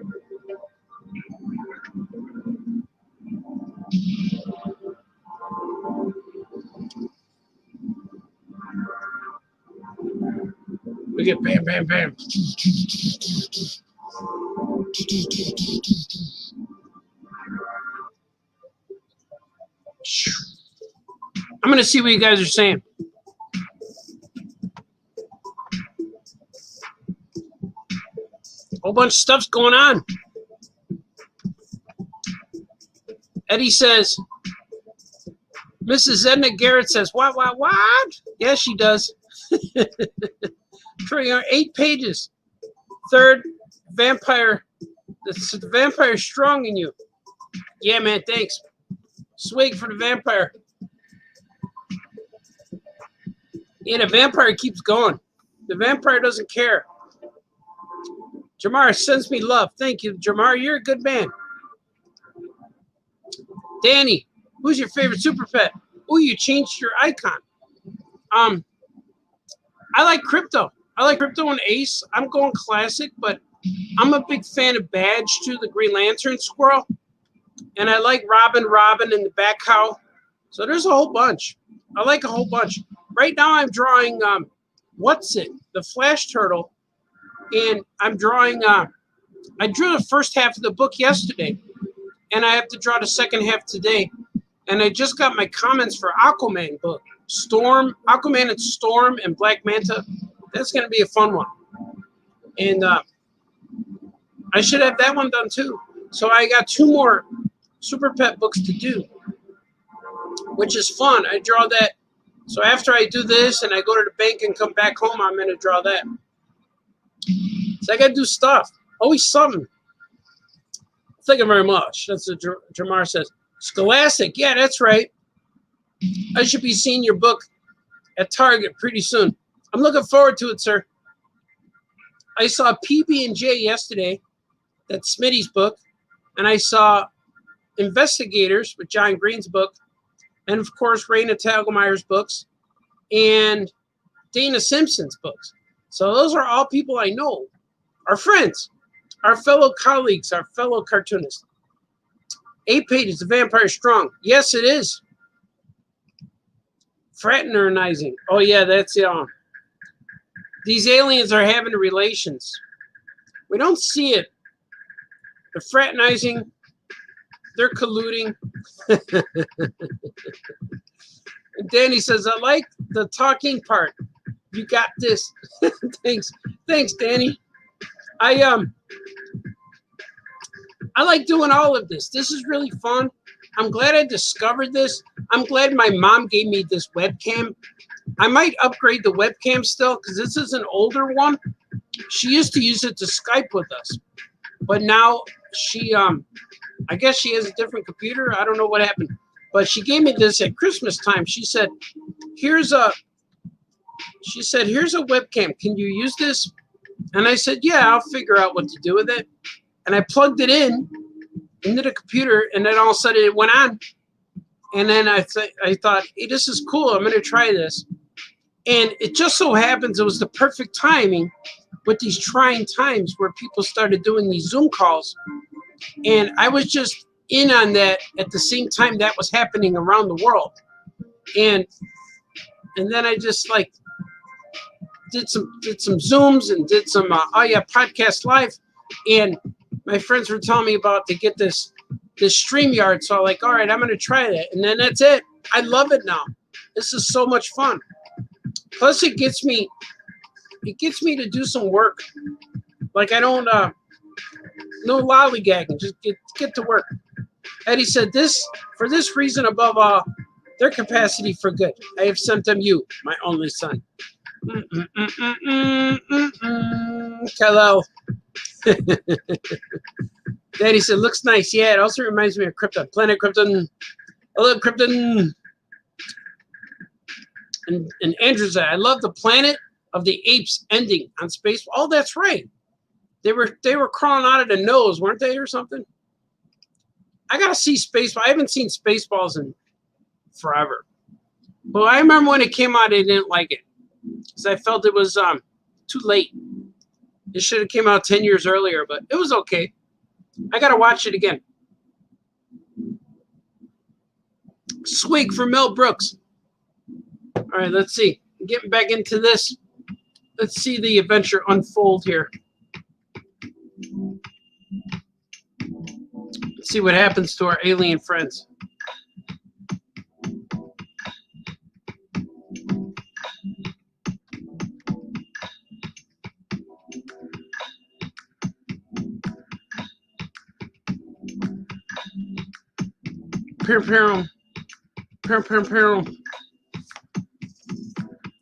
[SPEAKER 1] We get bam, bam, bam. I'm going to see what you guys are saying. Whole bunch of stuff's going on. Eddie says, Mrs. Edna Garrett says, what? Yes, she does. For 8 pages. Third, vampire. The vampire strong in you. Yeah, man, thanks. Swig for the vampire. Yeah, the vampire keeps going. The vampire doesn't care. Jamar sends me love. Thank you, Jamar. You're a good man. Danny, who's your favorite super pet? Oh, you changed your icon. I like Crypto. I like Crypto and Ace. I'm going classic, but I'm a big fan of Badge too, the Green Lantern Squirrel. And I like Robin and the Bat Cow. So there's a whole bunch. I like a whole bunch. Right now I'm drawing the Flash Turtle. And I'm drawing I drew the first half of the book yesterday. And I have to draw the second half today. And I just got my comments for Aquaman book. Aquaman and Storm and Black Manta. That's going to be a fun one. And I should have that one done too. So I got 2 more Super Pet books to do, which is fun. I draw that. So after I do this and I go to the bank and come back home, I'm going to draw that. So I got to do stuff. Always something. Thank you very much. That's what Jamar says. Scholastic. Yeah, that's right. I should be seeing your book at Target pretty soon. I'm looking forward to it, sir. I saw PB&J yesterday. That's Smitty's book. And I saw Investigators with John Green's book. And, of course, Raina Telgemeier's books. And Dana Simpson's books. So those are all people I know. Our friends. Our fellow colleagues. Our fellow cartoonists. 8 pages. The Vampire Strong. Yes, it is. Fraternizing. Oh, yeah, that's it. These aliens are having relations. We don't see it. They're fraternizing. They're colluding. And Danny says, I like the talking part. You got this. Thanks, Danny. I like doing all of this. This is really fun. I'm glad I discovered this. I'm glad my mom gave me this webcam. I might upgrade the webcam still because this is an older one. She used to use it to Skype with us. But now she, I guess she has a different computer. I don't know what happened. But she gave me this at Christmas time. She said, here's a webcam. Can you use this? And I said, yeah, I'll figure out what to do with it. And I plugged it into the computer, and then all of a sudden it went on. And then I thought, hey, this is cool. I'm going to try this. And it just so happens it was the perfect timing with these trying times where people started doing these Zoom calls. And I was just in on that at the same time that was happening around the world. And then I just like did some Zooms and did some podcast live. And my friends were telling me about to get this StreamYard. So I'm like, all right, I'm going to try that. And then that's it. I love it now. This is so much fun. Plus it gets me it gets me to do some work. Like I don't no lollygagging, just get to work. Eddie said this for this reason above all, their capacity for good. I have sent them you, my only son. Hello. Daddy said, looks nice. Yeah, it also reminds me of Krypton. Planet Krypton. Hello, Krypton. And Andrew said, I love the Planet of the Apes ending on space. Oh, that's right. They were crawling out of the nose, weren't they, or something? I gotta see Spaceballs. I haven't seen Spaceballs in forever. But I remember when it came out, I didn't like it because I felt it was too late. It should have came out 10 years earlier, but it was okay. I gotta watch it again. Swig for Mel Brooks. All right, let's see. Getting back into this. Let's see the adventure unfold here. Let's see what happens to our alien friends.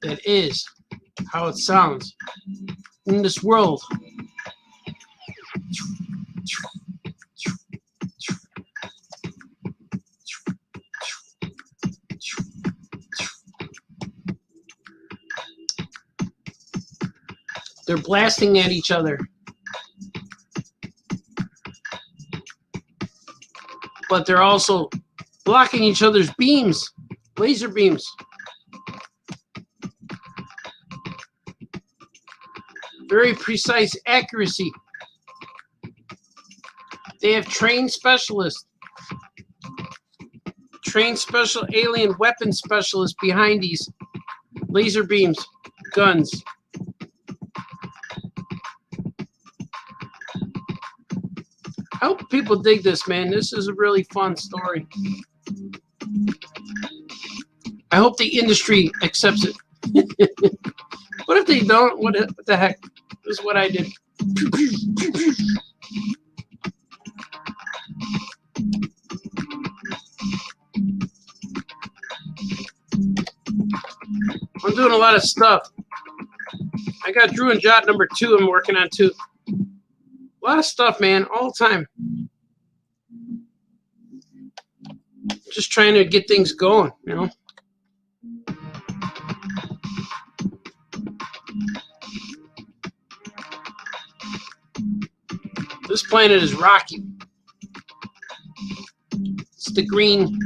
[SPEAKER 1] That is how it sounds in this world. They're blasting at each other. But they're also blocking each other's beams, laser beams. Very precise accuracy. They have trained specialists, trained special alien weapon specialists behind these laser beams, guns. I hope people dig this, man. This is a really fun story. I hope the industry accepts it. What if they don't? What the heck? This is what I did. I'm doing a lot of stuff. I got Drew and Jot number 2 I'm working on too. A lot of stuff, man, all the time. Just trying to get things going, you know. This planet is rocky. It's the green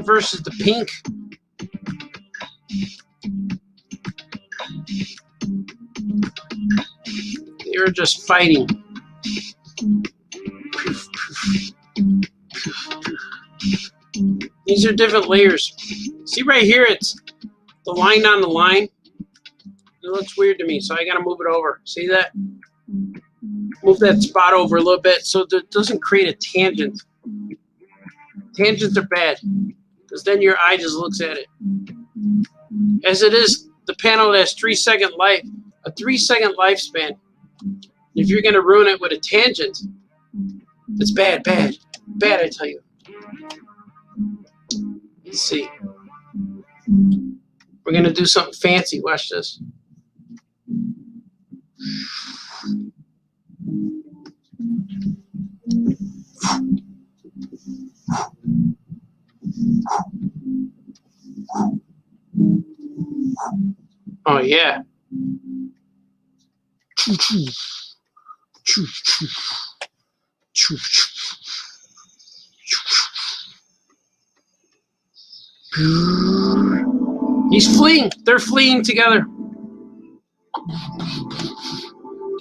[SPEAKER 1] versus the pink. They're just fighting. These are different layers. See right here, it's the line on the line. It looks weird to me, so I gotta move it over. See that? Move that spot over a little bit so that it doesn't create a tangent. Tangents are bad, because then your eye just looks at it. As it is, the panel has 3-second life, a 3-second lifespan. If you're gonna ruin it with a tangent, it's bad, bad, bad, I tell you. Let's see. We're gonna do something fancy. Watch this. Oh yeah. He's fleeing. They're fleeing together.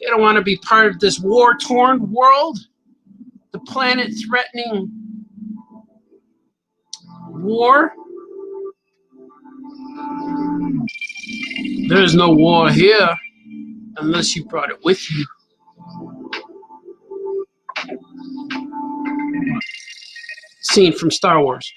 [SPEAKER 1] They don't want to be part of this war-torn world. The planet threatening war. There's no war here unless you brought it with you. Scene from Star Wars.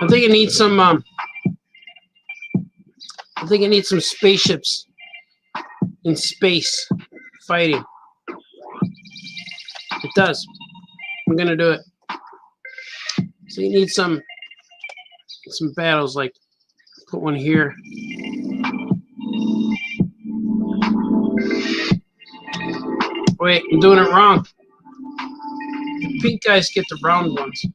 [SPEAKER 1] I think it needs some. I think it needs some spaceships in space fighting. It does. I'm gonna do it. So you need some battles, like put one here. Wait, I'm doing it wrong. The pink guys get the round ones.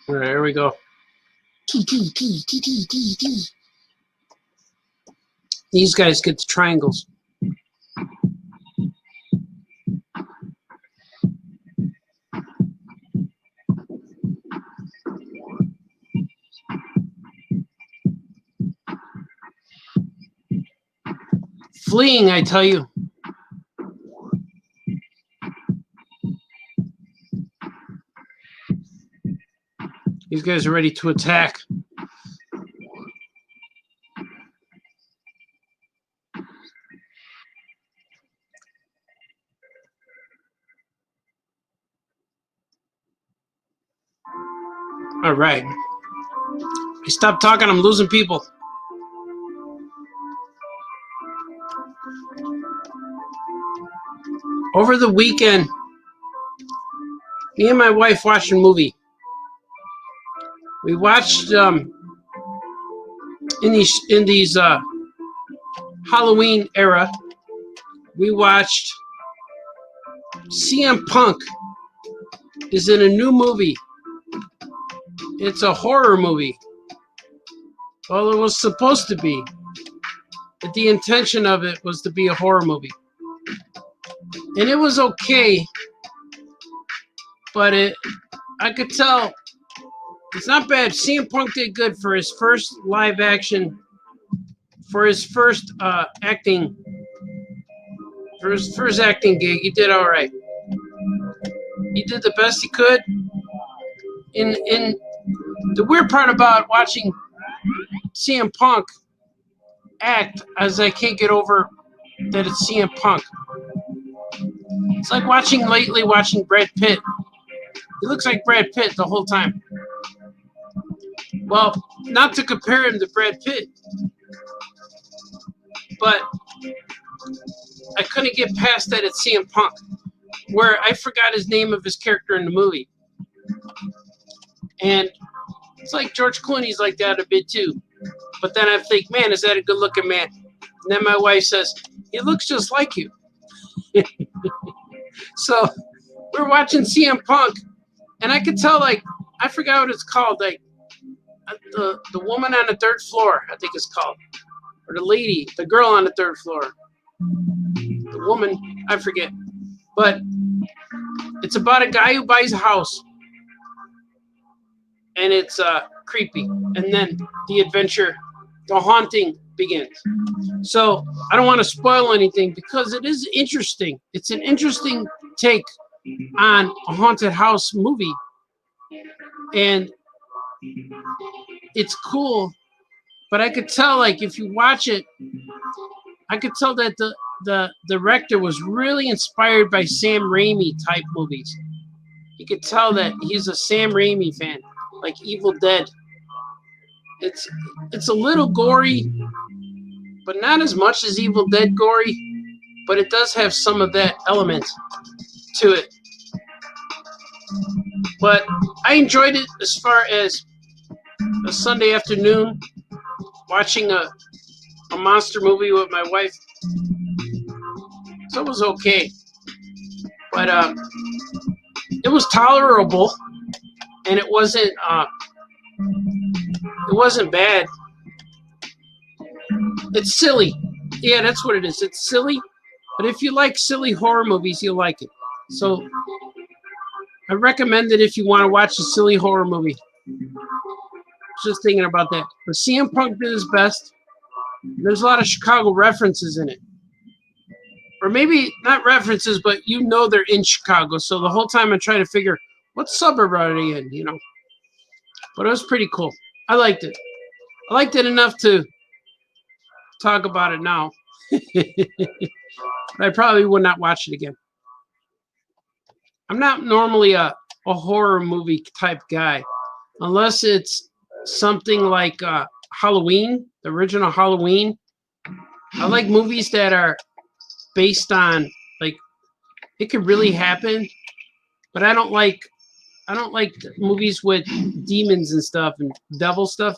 [SPEAKER 1] All right, here we go. These guys get the triangles. Fleeing, I tell you. These guys are ready to attack. All right. I stopped talking. I'm losing people. Over the weekend, me and my wife watched a movie. We watched in these Halloween era. We watched CM Punk is in a new movie. It's a horror movie. Well, it was supposed to be. But the intention of it was to be a horror movie. And it was okay. But I could tell it's not bad. CM Punk did good for his first live action, for his first acting gig. He did all right. He did the best he could. In the weird part about watching CM Punk act, as I can't get over that it's CM Punk. It's like watching Brad Pitt. He looks like Brad Pitt the whole time. Well, not to compare him to Brad Pitt, but I couldn't get past that it's CM Punk, where I forgot his name of his character in the movie. And it's like George Clooney's like that a bit too. But then I think, man, is that a good looking man? And then my wife says, he looks just like you. So we're watching CM Punk, and I could tell, like, I forgot what it's called, like the woman on the third floor, I think it's called, or the girl on the third floor, the woman, I forget, but it's about a guy who buys a house, and it's creepy, and then the adventure, the haunting begins. So I don't want to spoil anything because it is interesting. It's an interesting take on a haunted house movie, and it's cool. But I could tell, like, if you watch it, I could tell that the director was really inspired by Sam Raimi type movies. You could tell that he's a Sam Raimi fan, like Evil Dead. It's a little gory, but not as much as Evil Dead gory, but it does have some of that element to it. But I enjoyed it as far as a Sunday afternoon watching a monster movie with my wife. So it was okay. But it was tolerable, and it wasn't bad. It's silly. Yeah, that's what it is. It's silly. But if you like silly horror movies, you'll like it. So I recommend it if you want to watch a silly horror movie. Just thinking about that. But CM Punk did his best. There's a lot of Chicago references in it. Or maybe not references, but you know they're in Chicago. So the whole time I'm trying to figure what suburb are they in, you know. But it was pretty cool. I liked it. I liked it enough to talk about it now. I probably would not watch it again. I'm not normally a horror movie type guy, unless it's something like Halloween, the original Halloween. I like movies that are based on, like, it could really happen, but I don't like movies with demons and stuff and devil stuff.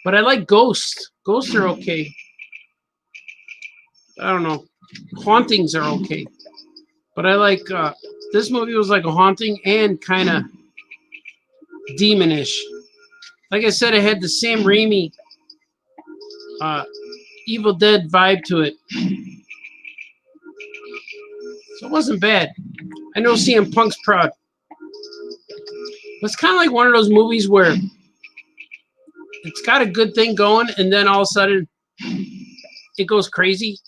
[SPEAKER 1] But I like ghosts. Ghosts are okay. I don't know. Hauntings are okay. But I like this movie was like a haunting and kind of demonish. Like I said, it had the Sam Raimi Evil Dead vibe to it. So it wasn't bad. I know CM Punk's proud. It's kind of like one of those movies where it's got a good thing going, and then all of a sudden it goes crazy.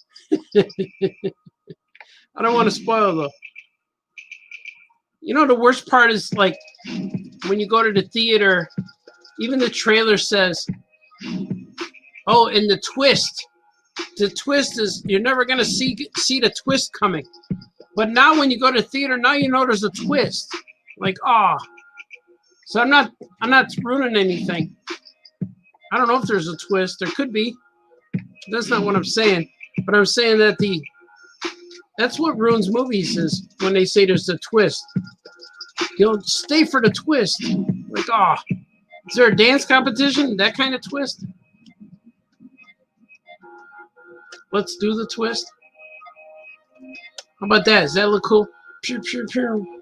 [SPEAKER 1] I don't want to spoil, though. You know, the worst part is, like, when you go to the theater, even the trailer says, oh, and the twist. The twist is, you're never going to see the twist coming. But now when you go to theater, now you know there's a twist. Like, oh. So I'm not ruining anything. I don't know if there's a twist. There could be. That's not what I'm saying. But I'm saying that that's what ruins movies, is when they say there's a twist. You'll stay for the twist. Like, oh, is there a dance competition? That kind of twist? Let's do the twist. How about that? Does that look cool? Pew, pew, pew.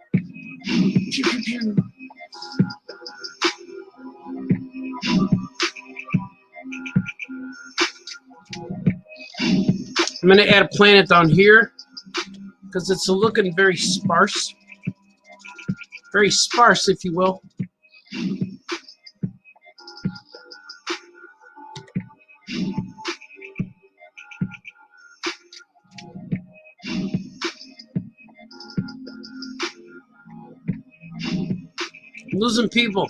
[SPEAKER 1] Pew, pew, pew. I'm going to add a planet down here because it's looking very sparse. Very sparse, if you will. Losing people.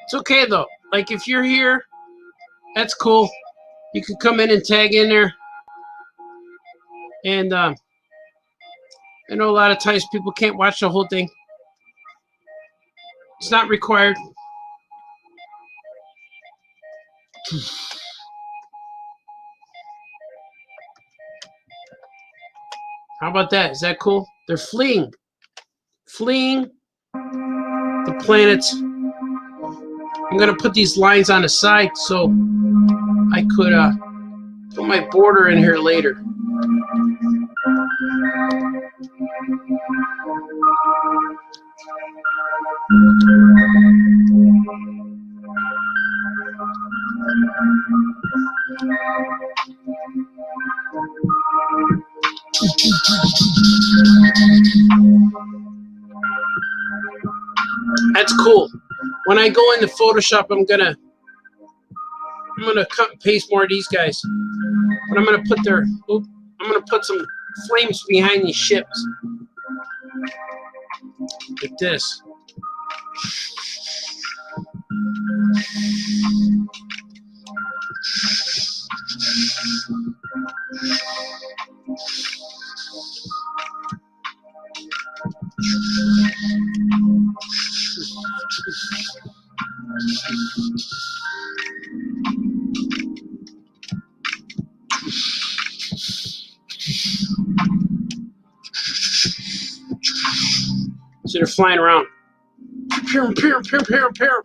[SPEAKER 1] It's okay, though. Like, if you're here, that's cool. You can come in and tag in there. And I know a lot of times people can't watch the whole thing. It's not required. How about that? Is that cool? They're fleeing. Fleeing the planets. I'm going to put these lines on the side so I could put my border in here later. That's cool. When I go into Photoshop, I'm gonna cut and paste more of these guys. But I'm gonna put some flames behind these ships. Like this. So they're flying around. Pew, pew, pew, pew, pew.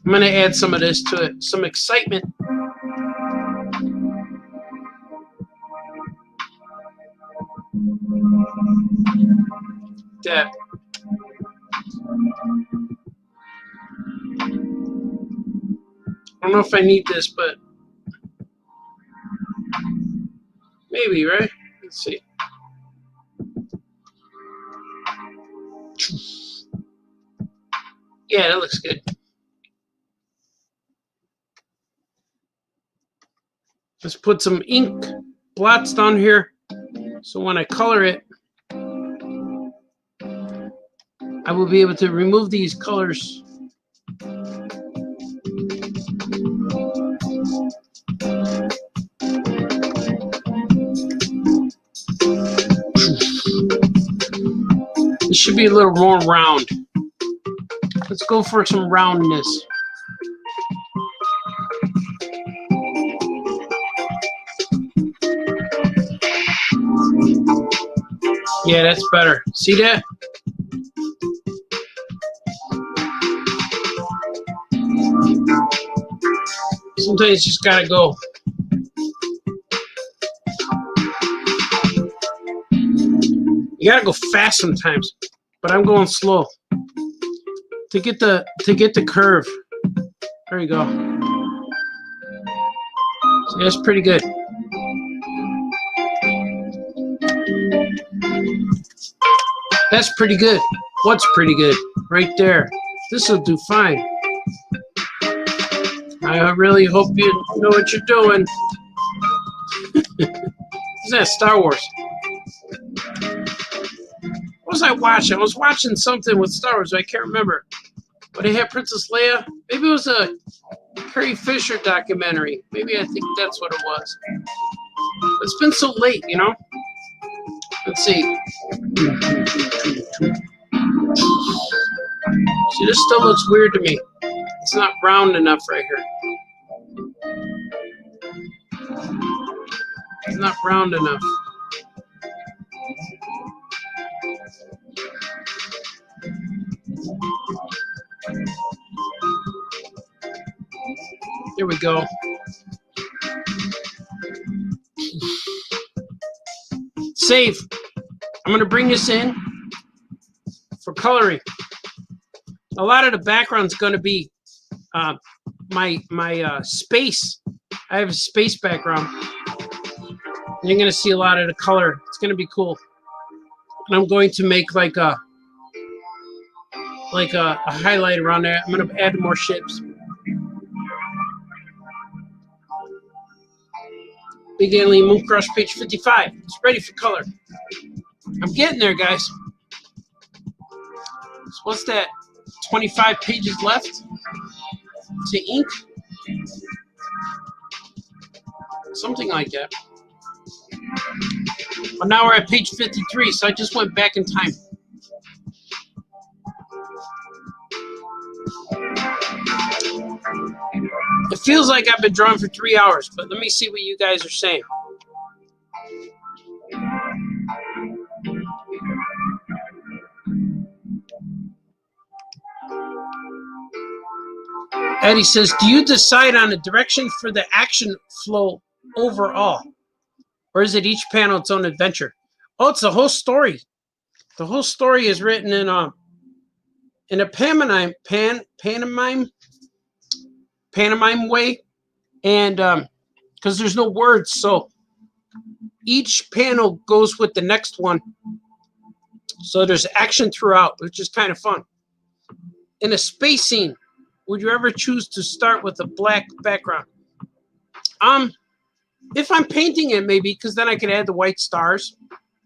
[SPEAKER 1] I'm going to add some of this to it, some excitement. That. I don't know if I need this, but maybe, right? Let's see. Yeah, that looks good. Let's put some ink blots down here. So when I color it, I will be able to remove these colors. It should be a little more round. Let's go for some roundness. Yeah, that's better. See that? Sometimes you just gotta go. You gotta go fast sometimes, but I'm going slow to get the curve. There you go. See, that's pretty good. That's pretty good. What's pretty good? Right there. This will do fine. I really hope you know what you're doing. Is that Star Wars? What was I watching? I was watching something with Star Wars. I can't remember. But it had Princess Leia. Maybe it was a Carrie Fisher documentary. Maybe I think that's what it was. It's been so late, you know? Let's see. See, this still looks weird to me. It's not round enough right here. It's not round enough. Here we go. Save. I'm going to bring this in for coloring. A lot of the background's going to be my space. I have a space background. And you're going to see a lot of the color. It's going to be cool. And I'm going to make like a highlight around there. I'm going to add more shapes. Big Alien Moon Crush, page 55. It's ready for color. I'm getting there, guys. So what's that? 25 pages left to ink? Something like that. But now we're at page 53, so I just went back in time. It feels like I've been drawing for 3 hours, but let me see what you guys are saying. Eddie says, do you decide on a direction for the action flow overall? Or is it each panel its own adventure? Oh, it's the whole story. The whole story is written in a pantomime way, and because there's no words, so each panel goes with the next one. So there's action throughout, which is kind of fun. In a space scene, would you ever choose to start with a black background? If I'm painting it, maybe, because then I could add the white stars,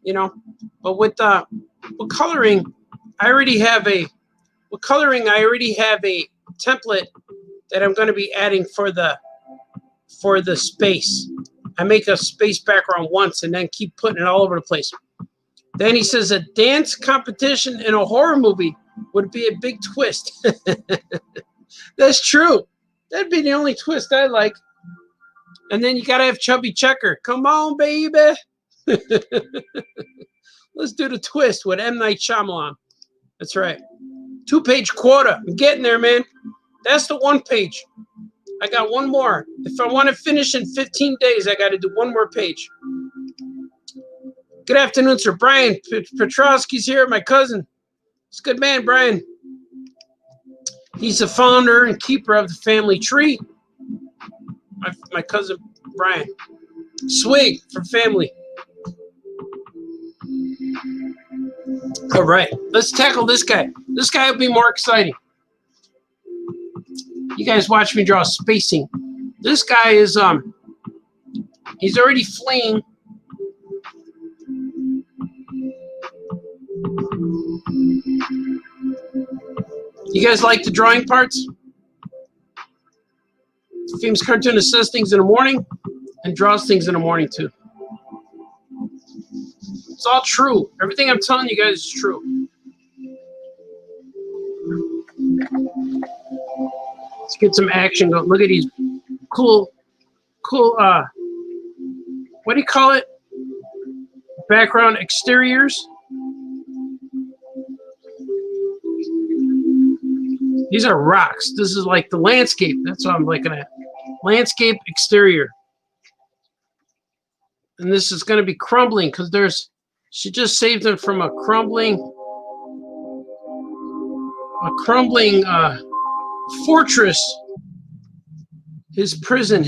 [SPEAKER 1] you know. But with coloring, I already have a template that I'm going to be adding for the space. I make a space background once and then keep putting it all over the place. Then he says a dance competition in a horror movie would be a big twist. That's true. That'd be the only twist I like. And then you got to have Chubby Checker. Come on, baby. Let's do the twist with M. Night Shyamalan. That's right. 2-page quota. I'm getting there, man. That's the 1 page. I got one more. If I want to finish in 15 days, I got to do one more page. Good afternoon, Sir Brian. Petrowski's here, my cousin. It's a good man, Brian. He's the founder and keeper of the family tree. My cousin, Brian. Swig for family. All right, let's tackle this guy. This guy will be more exciting. You guys watch me draw spacing. This guy is he's already fleeing. You guys like the drawing parts? The famous cartoonist says things in the morning and draws things in the morning too. It's all true. Everything I'm telling you guys is true. Let's get some action going. Look at these cool, what do you call it? Background exteriors. These are rocks. This is like the landscape. That's what I'm looking at. Landscape exterior. And this is going to be crumbling because she just saved him from a crumbling fortress. His prison,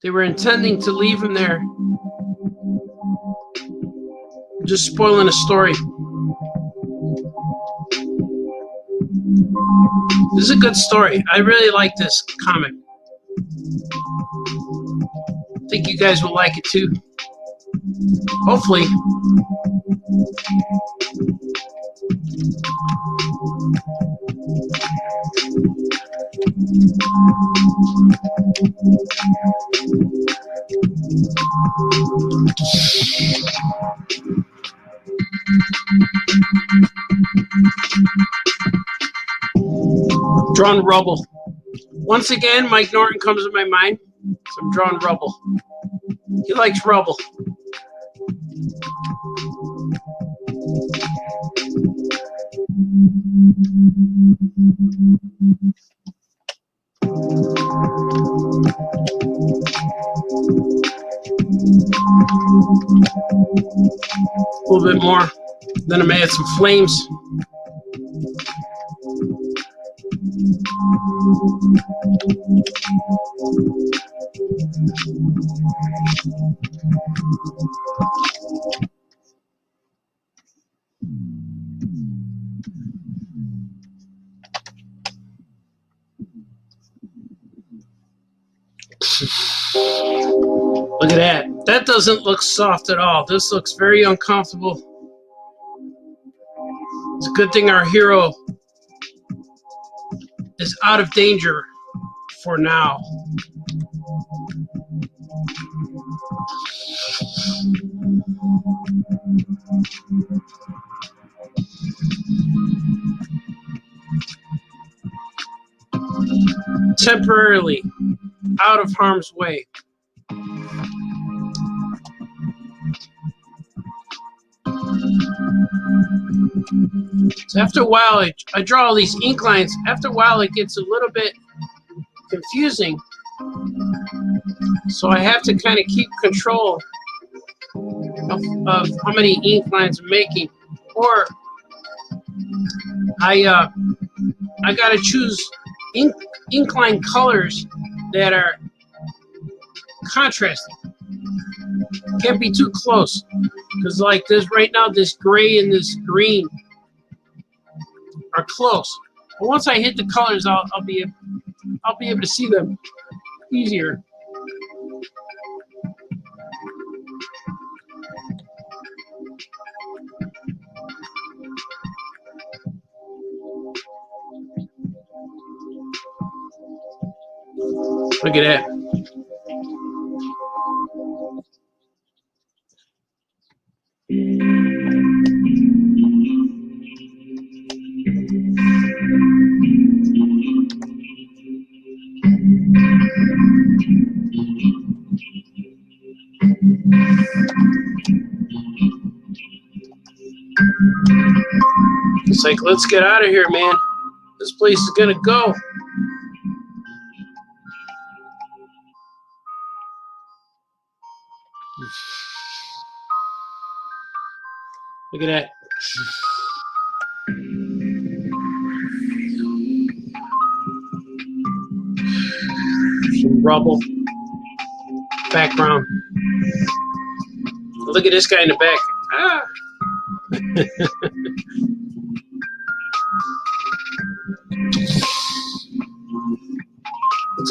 [SPEAKER 1] they were intending to leave him there. Just spoiling a story. This is a good story. I really like this comic. I think you guys will like it too. Hopefully. Drawn rubble. Once again, Mike Norton comes to my mind. So I'm drawing rubble. He likes rubble. A little bit more. Then I'm gonna add some flames. Look at that. That doesn't look soft at all. This looks very uncomfortable. It's a good thing our hero is out of danger for now. Temporarily out of harm's way. So after a while, I draw all these ink lines. After a while, it gets a little bit confusing. So I have to kind of keep control of how many ink lines I'm making. Or I gotta choose ink line colors that are contrasting. Can't be too close, because like this right now, this gray and this green are close. But once I hit the colors, I'll be able to see them easier. Look at that. It's like, let's get out of here, man. This place is gonna go. Look at that. Some rubble. Background. Look at this guy in the back. Ah.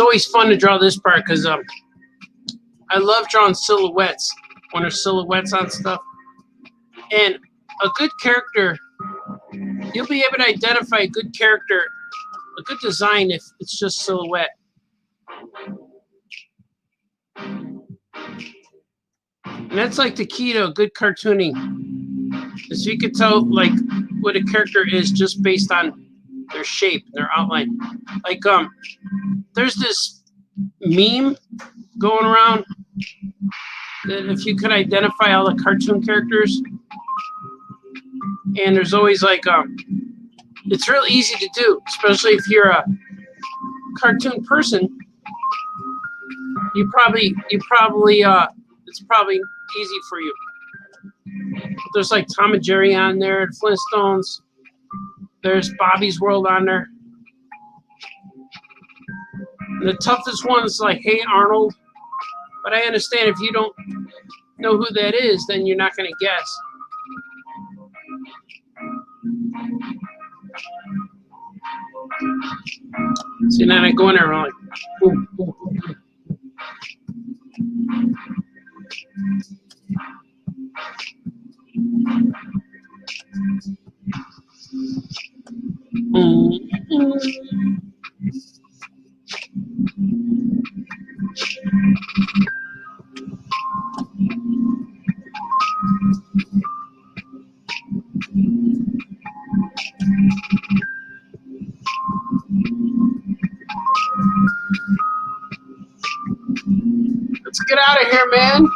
[SPEAKER 1] always fun to draw this part because I love drawing silhouettes when there's silhouettes on stuff. And a good character, you'll be able to identify a good character, a good design if it's just silhouette. And that's like the key to a good cartooning. Is you can tell like what a character is just based on their shape, their outline. Like there's this meme going around that if you could identify all the cartoon characters, and there's always like it's real easy to do, especially if you're a cartoon person. You probably it's probably easy for you. There's like Tom and Jerry on there, Flintstones. There's Bobby's World on there. And the toughest one is like Hey Arnold. But I understand if you don't know who that is, then you're not going to guess. See, then I go in there and I'm like, boom, boom, boom, boom. Let's get out of here, man.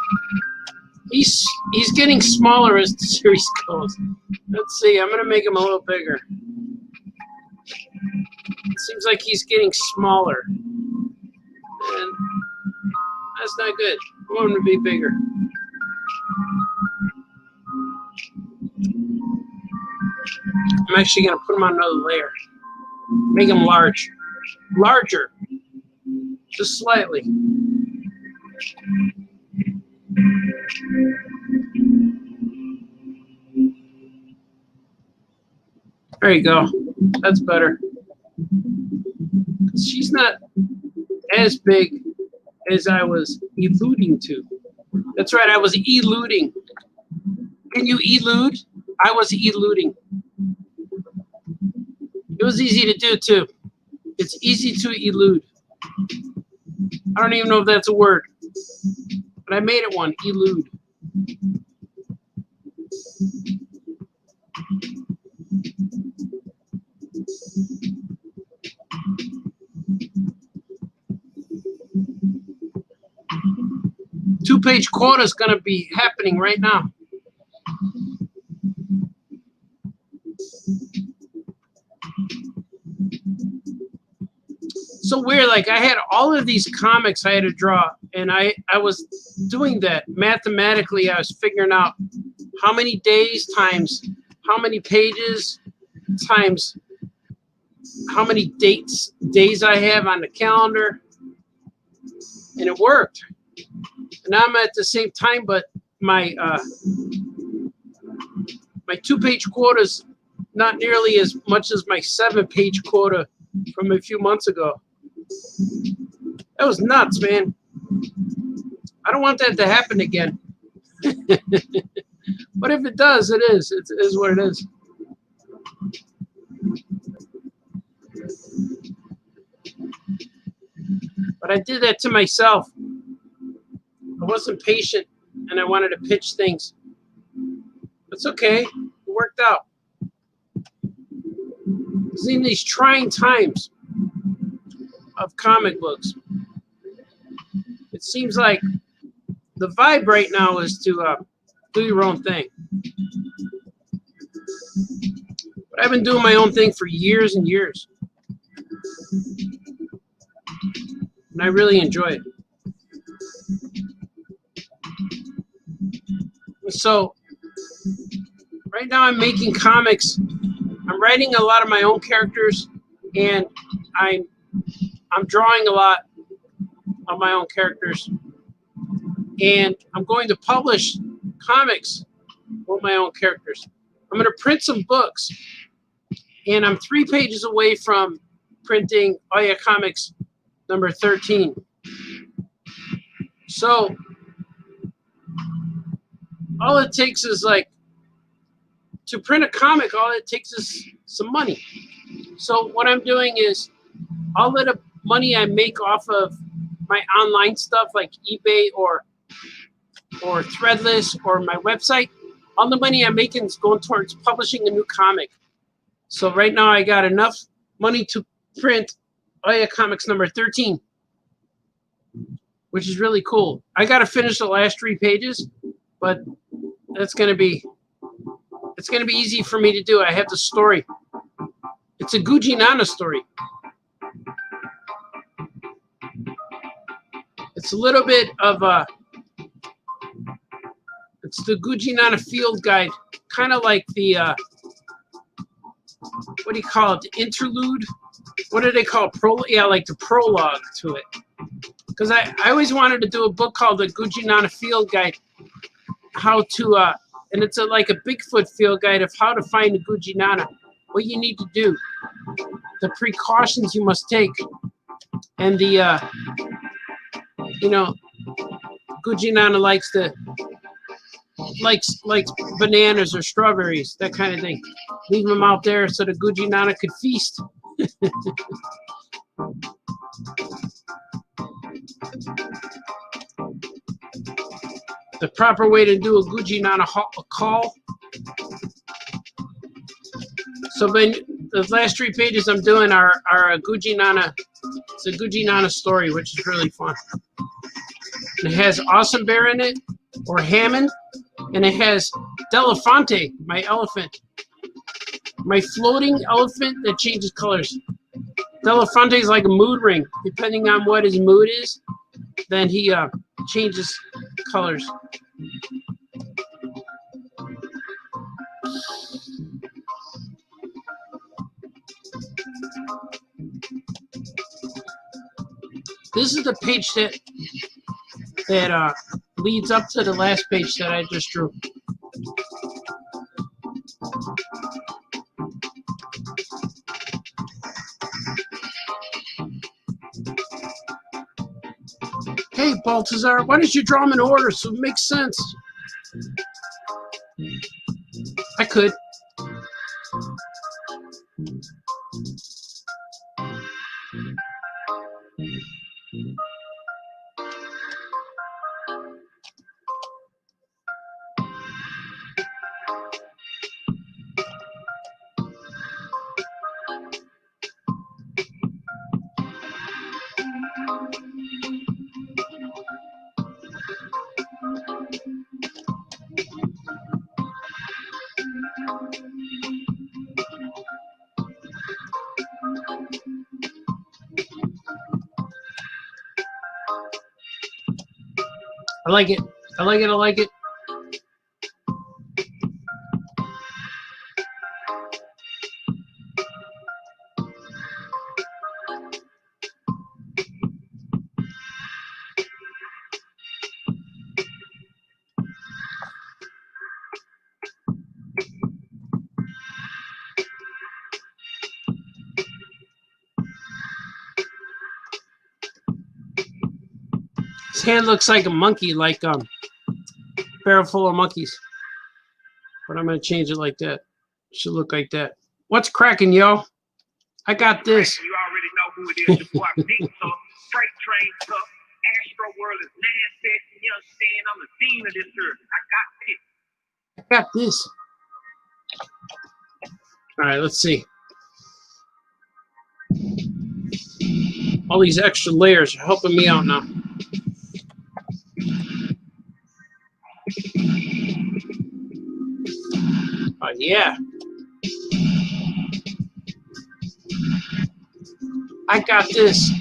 [SPEAKER 1] He's getting smaller as the series goes. Let's see. I'm gonna make him a little bigger. It seems like he's getting smaller, and that's not good. I want him to be bigger. I'm actually gonna put him on another layer. Make him larger, just slightly. There you go. That's better. She's not as big as I was alluding to. That's right, I was eluding. Can you elude? I was eluding. It was easy to do too. It's easy to elude. I don't even know if that's a word, but I made it one, elude. Two-page quota is going to be happening right now. So weird, like I had all of these comics I had to draw, and I was doing that mathematically. I was figuring out how many days times how many pages times how many days I have on the calendar, and it worked. And I'm at the same time, but my my 2-page quota is not nearly as much as my 7-page quota from a few months ago. That was nuts, man. I don't want that to happen again. But if it does, it is. It is what it is. But I did that to myself. I wasn't patient, and I wanted to pitch things. It's okay. It worked out. It's in these trying times of comic books, it seems like the vibe right now is to do your own thing. But I've been doing my own thing for years and years. And I really enjoy it. So right now I'm making comics. I'm writing a lot of my own characters, and I'm drawing a lot of my own characters. And I'm going to publish comics with my own characters. I'm going to print some books. And I'm 3 pages away from printing Comics number 13. So all it takes is like to print a comic, all it takes is some money. So what I'm doing is all of the money I make off of my online stuff like eBay or Threadless or my website, all the money I'm making is going towards publishing a new comic. So right now I got enough money to print Aya Comics number 13, which is really cool. I got to finish the last 3 pages, but it's going to be easy for me to do. I have the story. It's a Guji Nana story. It's a little bit of a, it's the Guji Nana field guide, kind of like the, what do you call it, the interlude? What do they call it? Yeah, like the prologue to it. Because I always wanted to do a book called the Guji Nana Field Guide, how to, and it's like a Bigfoot field guide of how to find the Guji Nana, what you need to do, the precautions you must take, and the, you know, Guji Nana likes bananas or strawberries, that kind of thing. Leave them out there so the Guji Nana could feast. The proper way to do a Guji Nana call. So then the last 3 pages I'm doing are a Guji Nana. It's a Guji Nana story, which is really fun. And it has Awesome Bear in it, or Hammond, and it has Delafante, my elephant. My floating elephant that changes colors. Delafante is like a mood ring. Depending on what his mood is, then he changes colors. This is the page that leads up to the last page that I just drew. Hey, Baltazar, why don't you draw them in order so it makes sense? I could. I like it. I like it. I like it. His hand looks like a monkey, like barrel full of monkeys. But I'm gonna change it like that. It should look like that. What's cracking, yo? I got this.
[SPEAKER 2] You already know who it is. Your boy Big Tuck, Freight Train Tuck, Astro World is Nasdaq. You understand? I'm the dean of this earth. I got this.
[SPEAKER 1] All right, let's see. All these extra layers are helping me out now. Oh, yeah. I got this.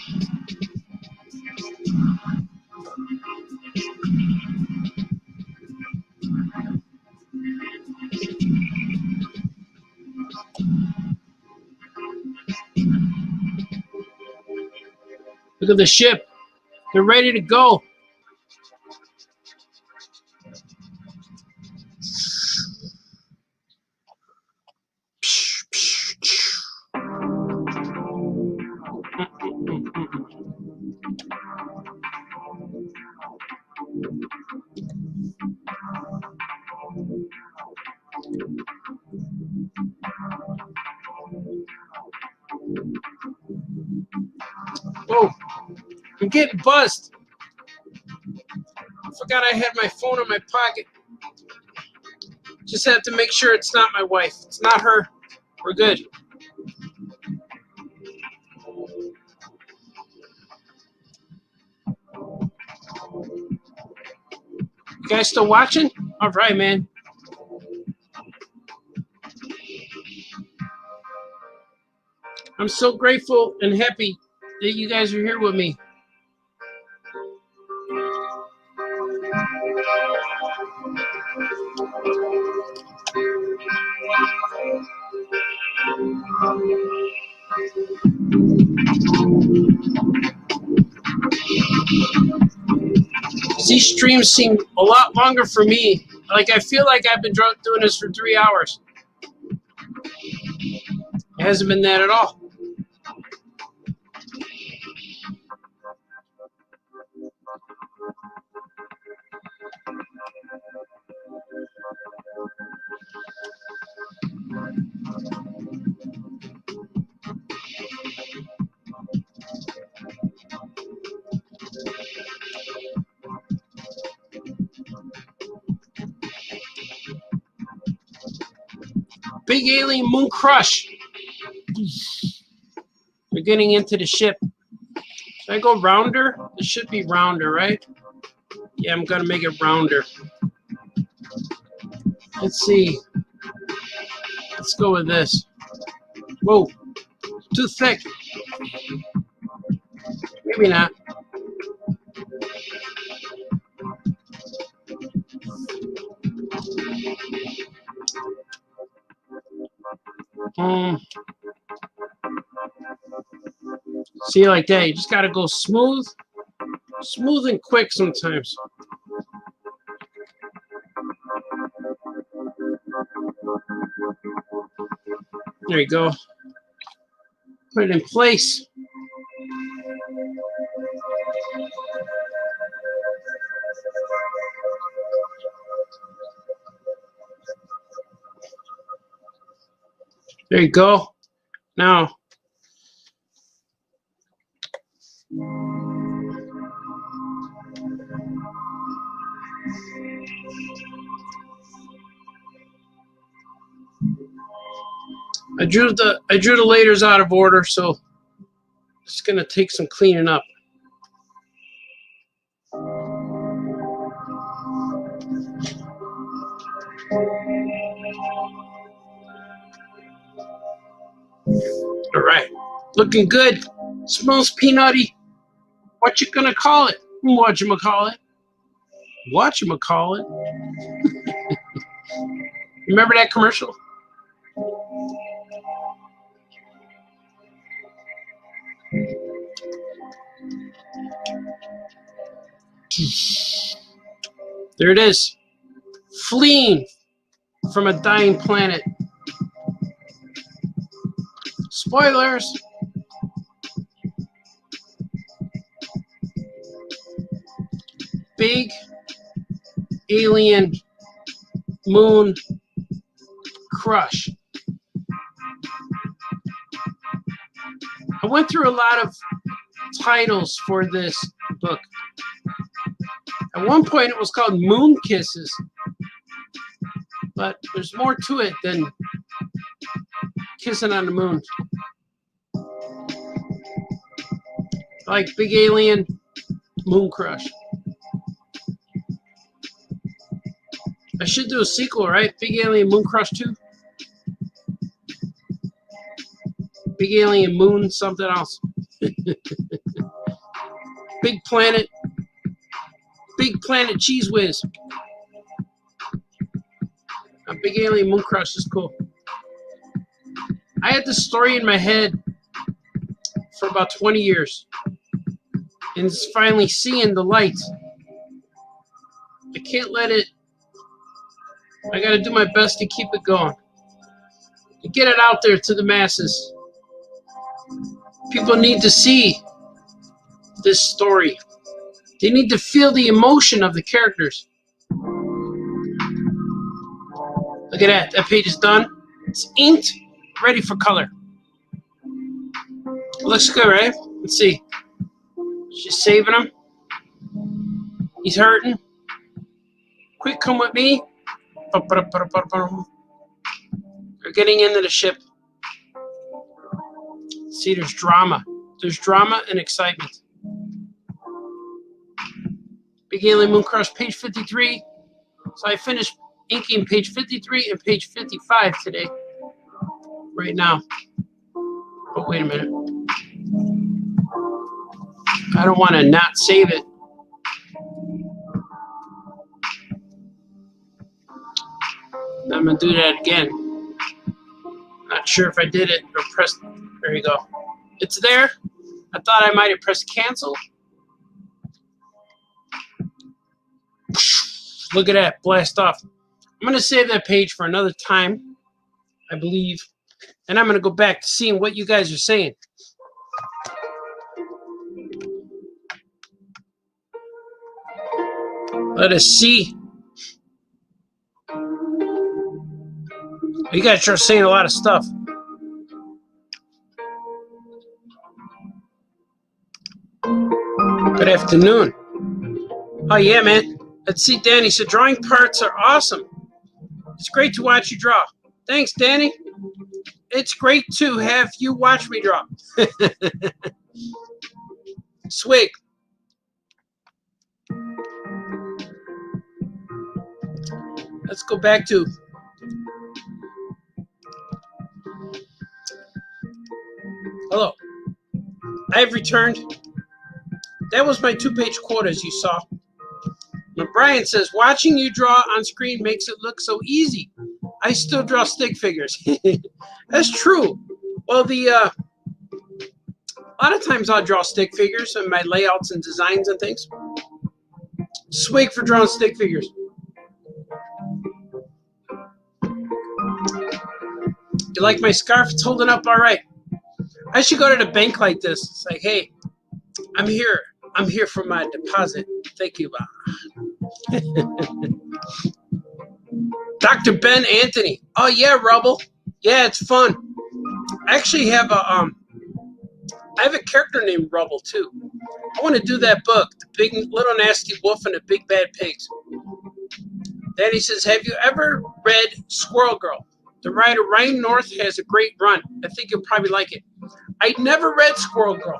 [SPEAKER 1] Look at the ship. They're ready to go. Whoa, I'm getting buzzed. I forgot I had my phone in my pocket. Just have to make sure it's not my wife. It's not her. We're good. You guys still watching? All right, man. I'm so grateful and happy that you guys are here with me. These streams seem a lot longer for me. Like, I feel like I've been doing this for 3 hours. It hasn't been that at all. Big alien moon crush. We're getting into the ship. Should I go rounder? It should be rounder, right? Yeah, I'm gonna make it rounder. Let's see. Let's go with this. Whoa, too thick. Maybe not. See, like that, you just gotta go smooth and quick sometimes. There you go. Put it in place. There you go. Now, I drew the layers out of order, so it's gonna take some cleaning up. All right, looking good. Smells peanutty. What you gonna call it? Whatchamacallit? Whatchamacallit? Remember that commercial? There it is. Fleeing from a dying planet. Spoilers. Big alien moon crush. I went through a lot of titles for this book. At one point it was called Moon Kisses, but there's more to it than kissing on the moon. Like Big Alien Moon Crush. I should do a sequel, right? Big Alien Moon Crush 2? Big Alien Moon something else. Big Planet Cheese Whiz. A Big Alien Moon Crush is cool. I had this story in my head for about 20 years. And it's finally seeing the light. I can't let it. I gotta do my best to keep it going. To get it out there to the masses. People need to see this story. They need to feel the emotion of the characters. Look at that. That page is done. It's inked, ready for color. Looks good, right? Let's see. She's saving him. He's hurting. Quick, come with me. They're getting into the ship. See, there's drama. There's drama and excitement. Big Alien Mooncross, page 53. So I finished inking page 53 and page 55 today. Right now. Oh, wait a minute. I don't want to not save it. I'm going to do that again. Not sure if I did it or pressed. There you go. It's there. I thought I might have pressed cancel. Look at that. Blast off. I'm going to save that page for another time, I believe. And I'm going to go back to seeing what you guys are saying. Let us see. You guys are saying a lot of stuff. Good afternoon. Oh, yeah, man. Let's see, Danny said, drawing parts are awesome. It's great to watch you draw. Thanks, Danny. It's great to have you watch me draw. Swig. Let's go back to hello. I have returned. That was my 2-page quote, as you saw. But Brian says, watching you draw on screen makes it look so easy. I still draw stick figures. That's true. Well, a lot of times I'll draw stick figures in my layouts and designs and things. Swig for drawing stick figures. You like my scarf? It's holding up all right. I should go to the bank like this. It's like, hey, I'm here. I'm here for my deposit. Thank you, Bob. Dr. Ben Anthony. Oh, yeah, Rubble. Yeah, it's fun. I actually have I have a character named Rubble, too. I want to do that book, The Big Little Nasty Wolf and the Big Bad Pigs. Daddy says, have you ever read Squirrel Girl? The writer Ryan North has a great run. I think you'll probably like it. I never read Squirrel Girl.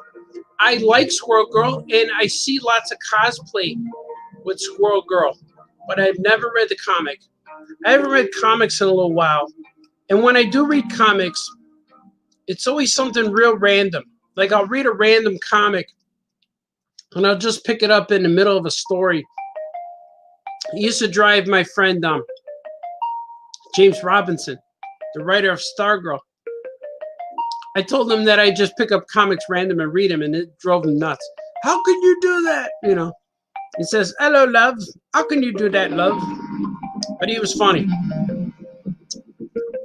[SPEAKER 1] I like Squirrel Girl, and I see lots of cosplay with Squirrel Girl, but I've never read the comic. I haven't read comics in a little while, and when I do read comics, it's always something real random. Like I'll read a random comic, and I'll just pick it up in the middle of a story. I used to drive my friend James Robinson, the writer of Stargirl. I told him that I just pick up comics random and read them, and it drove him nuts. How can you do that? You know, he says, hello, love. How can you do that, love? But he was funny.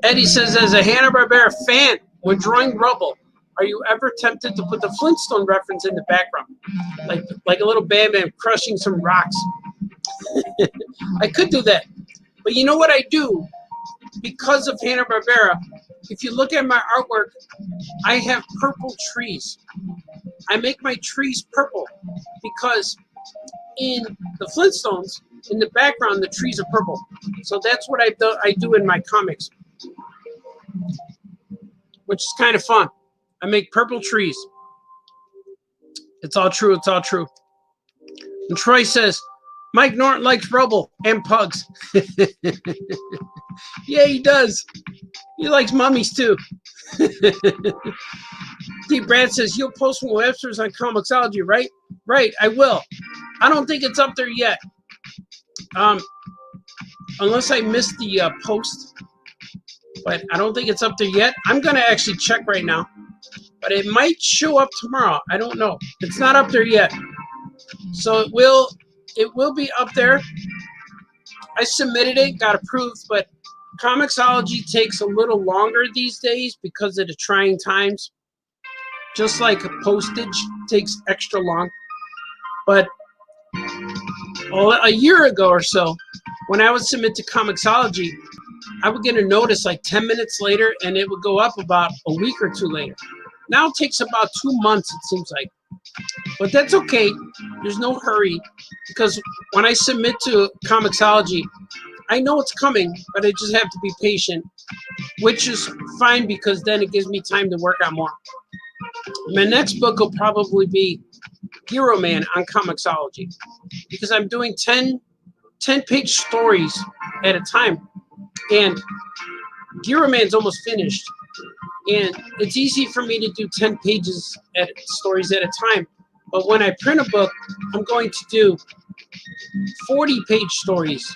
[SPEAKER 1] Eddie says, as a Hanna-Barbera fan, when drawing Rubble, are you ever tempted to put the Flintstone reference in the background? Like a little Batman crushing some rocks. I could do that. But you know what I do? Because of Hanna-Barbera, if you look at my artwork, I have purple trees. I make my trees purple because in the Flintstones, in the background, the trees are purple. So that's what I do in my comics, which is kind of fun. I make purple trees. It's all true. It's all true. And Troy says, Mike Norton likes Rubble and pugs. Yeah, he does. He likes mummies, too. Steve Brad says, you'll post some Webster's on Comixology, right? Right, I will. I don't think it's up there yet. Unless I missed the post. But I don't think it's up there yet. I'm going to actually check right now. But it might show up tomorrow. I don't know. It's not up there yet. So it will be up there. I submitted it, got approved, but Comixology takes a little longer these days because of the trying times. Just like postage takes extra long. But a year ago or so, when I would submit to Comixology, I would get a notice like 10 minutes later, and it would go up about a week or two later. Now it takes about 2 months, it seems like. But that's okay. There's no hurry, because when I submit to Comixology, I know it's coming, but I just have to be patient, which is fine because then it gives me time to work on more. My next book will probably be Hero Man on Comixology, because I'm doing 10-page stories at a time. And Hero Man's almost finished. And it's easy for me to do 10 pages at stories at a time. But when I print a book, I'm going to do 40-page stories.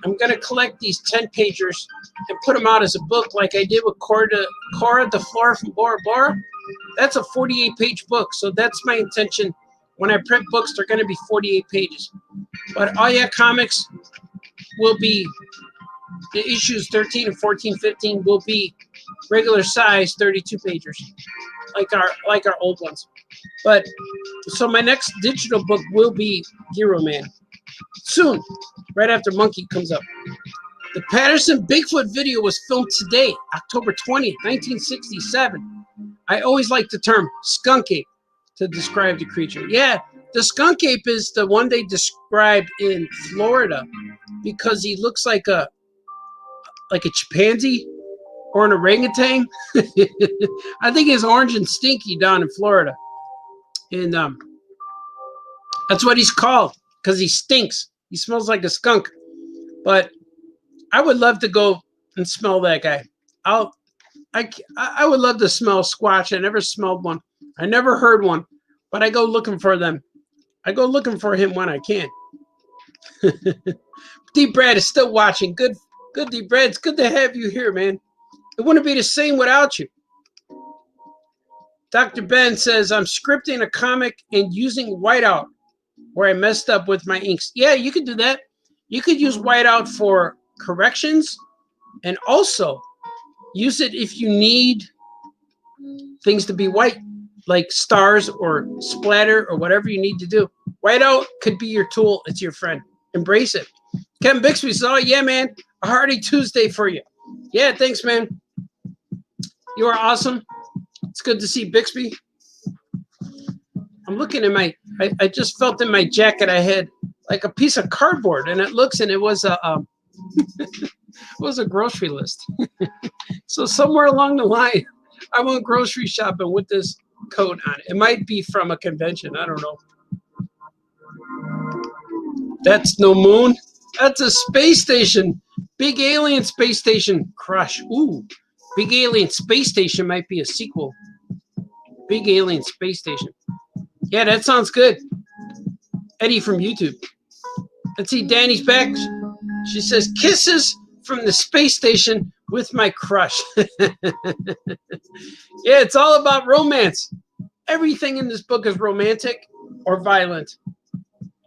[SPEAKER 1] I'm going to collect these 10-pagers and put them out as a book like I did with Cora the Flora from Bora Bora. That's a 48-page book. So that's my intention. When I print books, they're going to be 48 pages. But Oh Yeah Comics will be, the issues 13 and 14, 15 will be regular size 32 pagers, like our old ones. But so my next digital book will be Hero Man soon, right after Monkey comes up. The Patterson Bigfoot video was filmed today, October 20th, 1967. I always like the term skunk ape to describe the creature. Yeah, the skunk ape is the one they described in Florida because he looks like a chimpanzee or an orangutan. I think it's orange and stinky down in Florida. And that's what he's called, because he stinks. He smells like a skunk. But I would love to go and smell that guy. I would love to smell Squatch. I never smelled one. I never heard one. But I go looking for them. I go looking for him when I can. D. Brad is still watching. Good, D. Brad. It's good to have you here, man. It wouldn't be the same without you. Dr. Ben says, I'm scripting a comic and using whiteout where I messed up with my inks. Yeah, you could do that. You could use whiteout for corrections and also use it if you need things to be white, like stars or splatter or whatever you need to do. Whiteout could be your tool. It's your friend. Embrace it. Kevin Bixby says, oh, yeah, man, a hearty Tuesday for you. Yeah, thanks, man. You are awesome. It's good to see Bixby. I'm looking at I just felt in my jacket I had like a piece of cardboard, and it was a it was a grocery list. So somewhere along the line, I went grocery shopping with this coat on. It might be from a convention. I don't know. That's no moon. That's a space station. Big alien space station crush. Ooh. Big Alien Space Station might be a sequel. Big Alien Space Station. Yeah, that sounds good. Eddie from YouTube. Let's see, Danny's back. She says, kisses from the space station with my crush. Yeah, it's all about romance. Everything in this book is romantic or violent.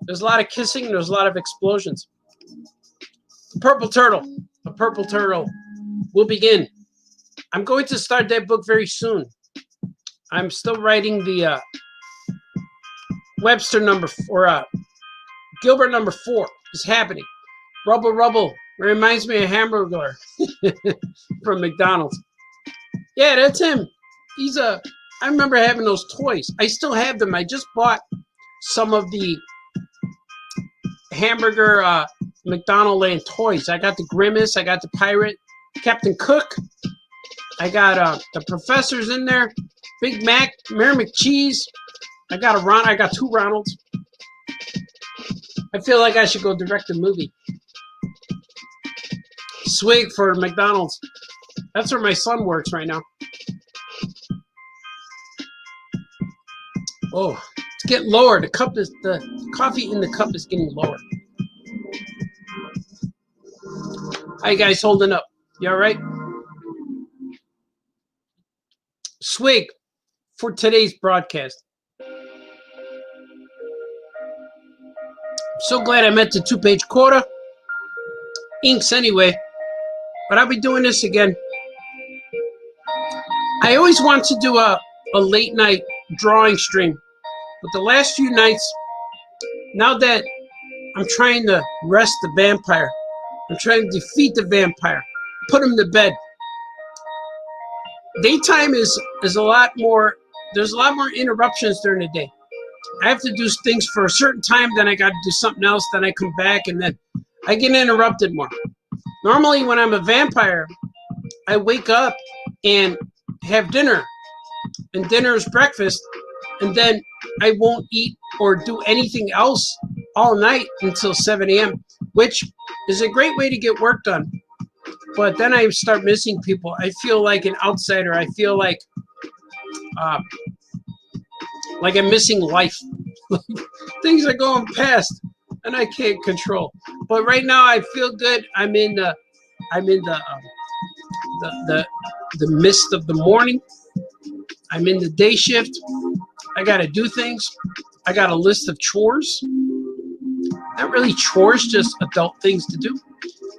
[SPEAKER 1] There's a lot of kissing. There's a lot of explosions. The Purple Turtle. The Purple Turtle will begin. I'm going to start that book very soon. I'm still writing the Webster number 4, Gilbert number 4 is happening. Rubble Rubble reminds me of Hamburglar from McDonald's. Yeah, that's him. I remember having those toys. I still have them. I just bought some of the hamburger McDonald Land toys. I got the Grimace. I got the Pirate, Captain Cook. I got the Professors in there, Big Mac, Mary McCheese. I got two Ronalds. I feel like I should go direct a movie. Swig for McDonald's. That's where my son works right now. Oh, it's getting lower. The coffee in the cup is getting lower. How you guys holding up? You all right? Swig for today's broadcast. So glad I met the 2-page quota. Inks anyway. But I'll be doing this again. I always want to do a late night drawing stream. But the last few nights, now that I'm trying to rest the vampire, I'm trying to defeat the vampire, put him to bed. daytime is a lot more. There's a lot more interruptions during the day. I have to do things for a certain time, then I got to do something else, then I come back, and then I get interrupted more. Normally, when I'm a vampire, I wake up and have dinner, and dinner is breakfast, and then I won't eat or do anything else all night until 7 a.m., which is a great way to get work done. But then I start missing people. I feel like an outsider. I feel like I'm missing life. Things are going past, and I can't control. But right now, I feel good. I'm in the mist of the morning. I'm in the day shift. I got to do things. I got a list of chores. Not really chores, just adult things to do.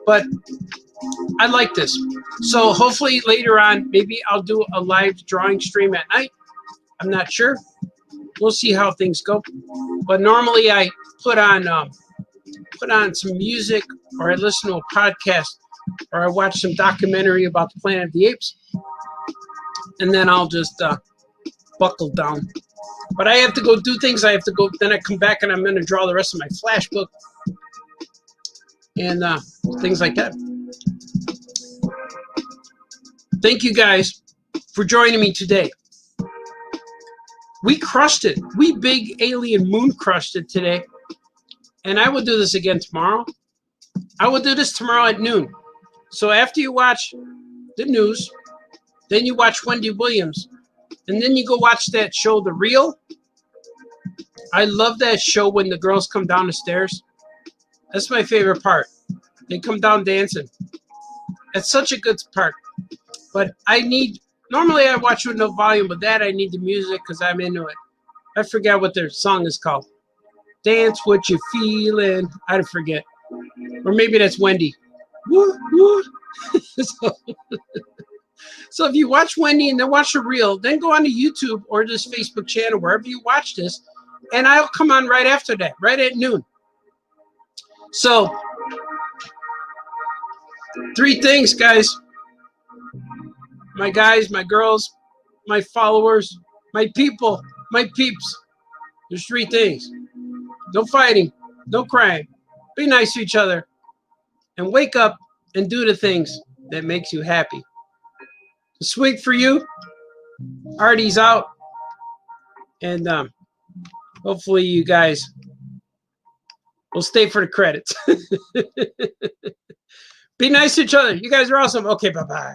[SPEAKER 1] But I like this. So hopefully later on, maybe I'll do a live drawing stream at night. I'm not sure. We'll see how things go. But normally I put on some music, or I listen to a podcast, or I watch some documentary about the Planet of the Apes, and then I'll just buckle down. But I have to go do things. I have to go. Then I come back and I'm going to draw the rest of my flash book and things like that. Thank you guys for joining me today. We crushed it. We big alien moon crushed it today. And I will do this again tomorrow. I will do this tomorrow at noon. So after you watch the news, then you watch Wendy Williams, and then you go watch that show, The Real. I love that show when the girls come down the stairs. That's my favorite part. They come down dancing. It's such a good part. But normally I watch with no volume, but that I need the music because I'm into it. I forget what their song is called. Dance what you feeling. I forget. Or maybe that's Wendy. Woo, woo. So if you watch Wendy and then watch The Real, then go on to YouTube or this Facebook channel, wherever you watch this, and I'll come on right after that, right at noon. So, 3 things, guys. My guys, my girls, my followers, my people, my peeps. There's 3 things. No fighting, no crime. Be nice to each other. And wake up and do the things that makes you happy. This week for you, Artie's out. And hopefully you guys will stay for the credits. Be nice to each other. You guys are awesome. Okay, bye-bye.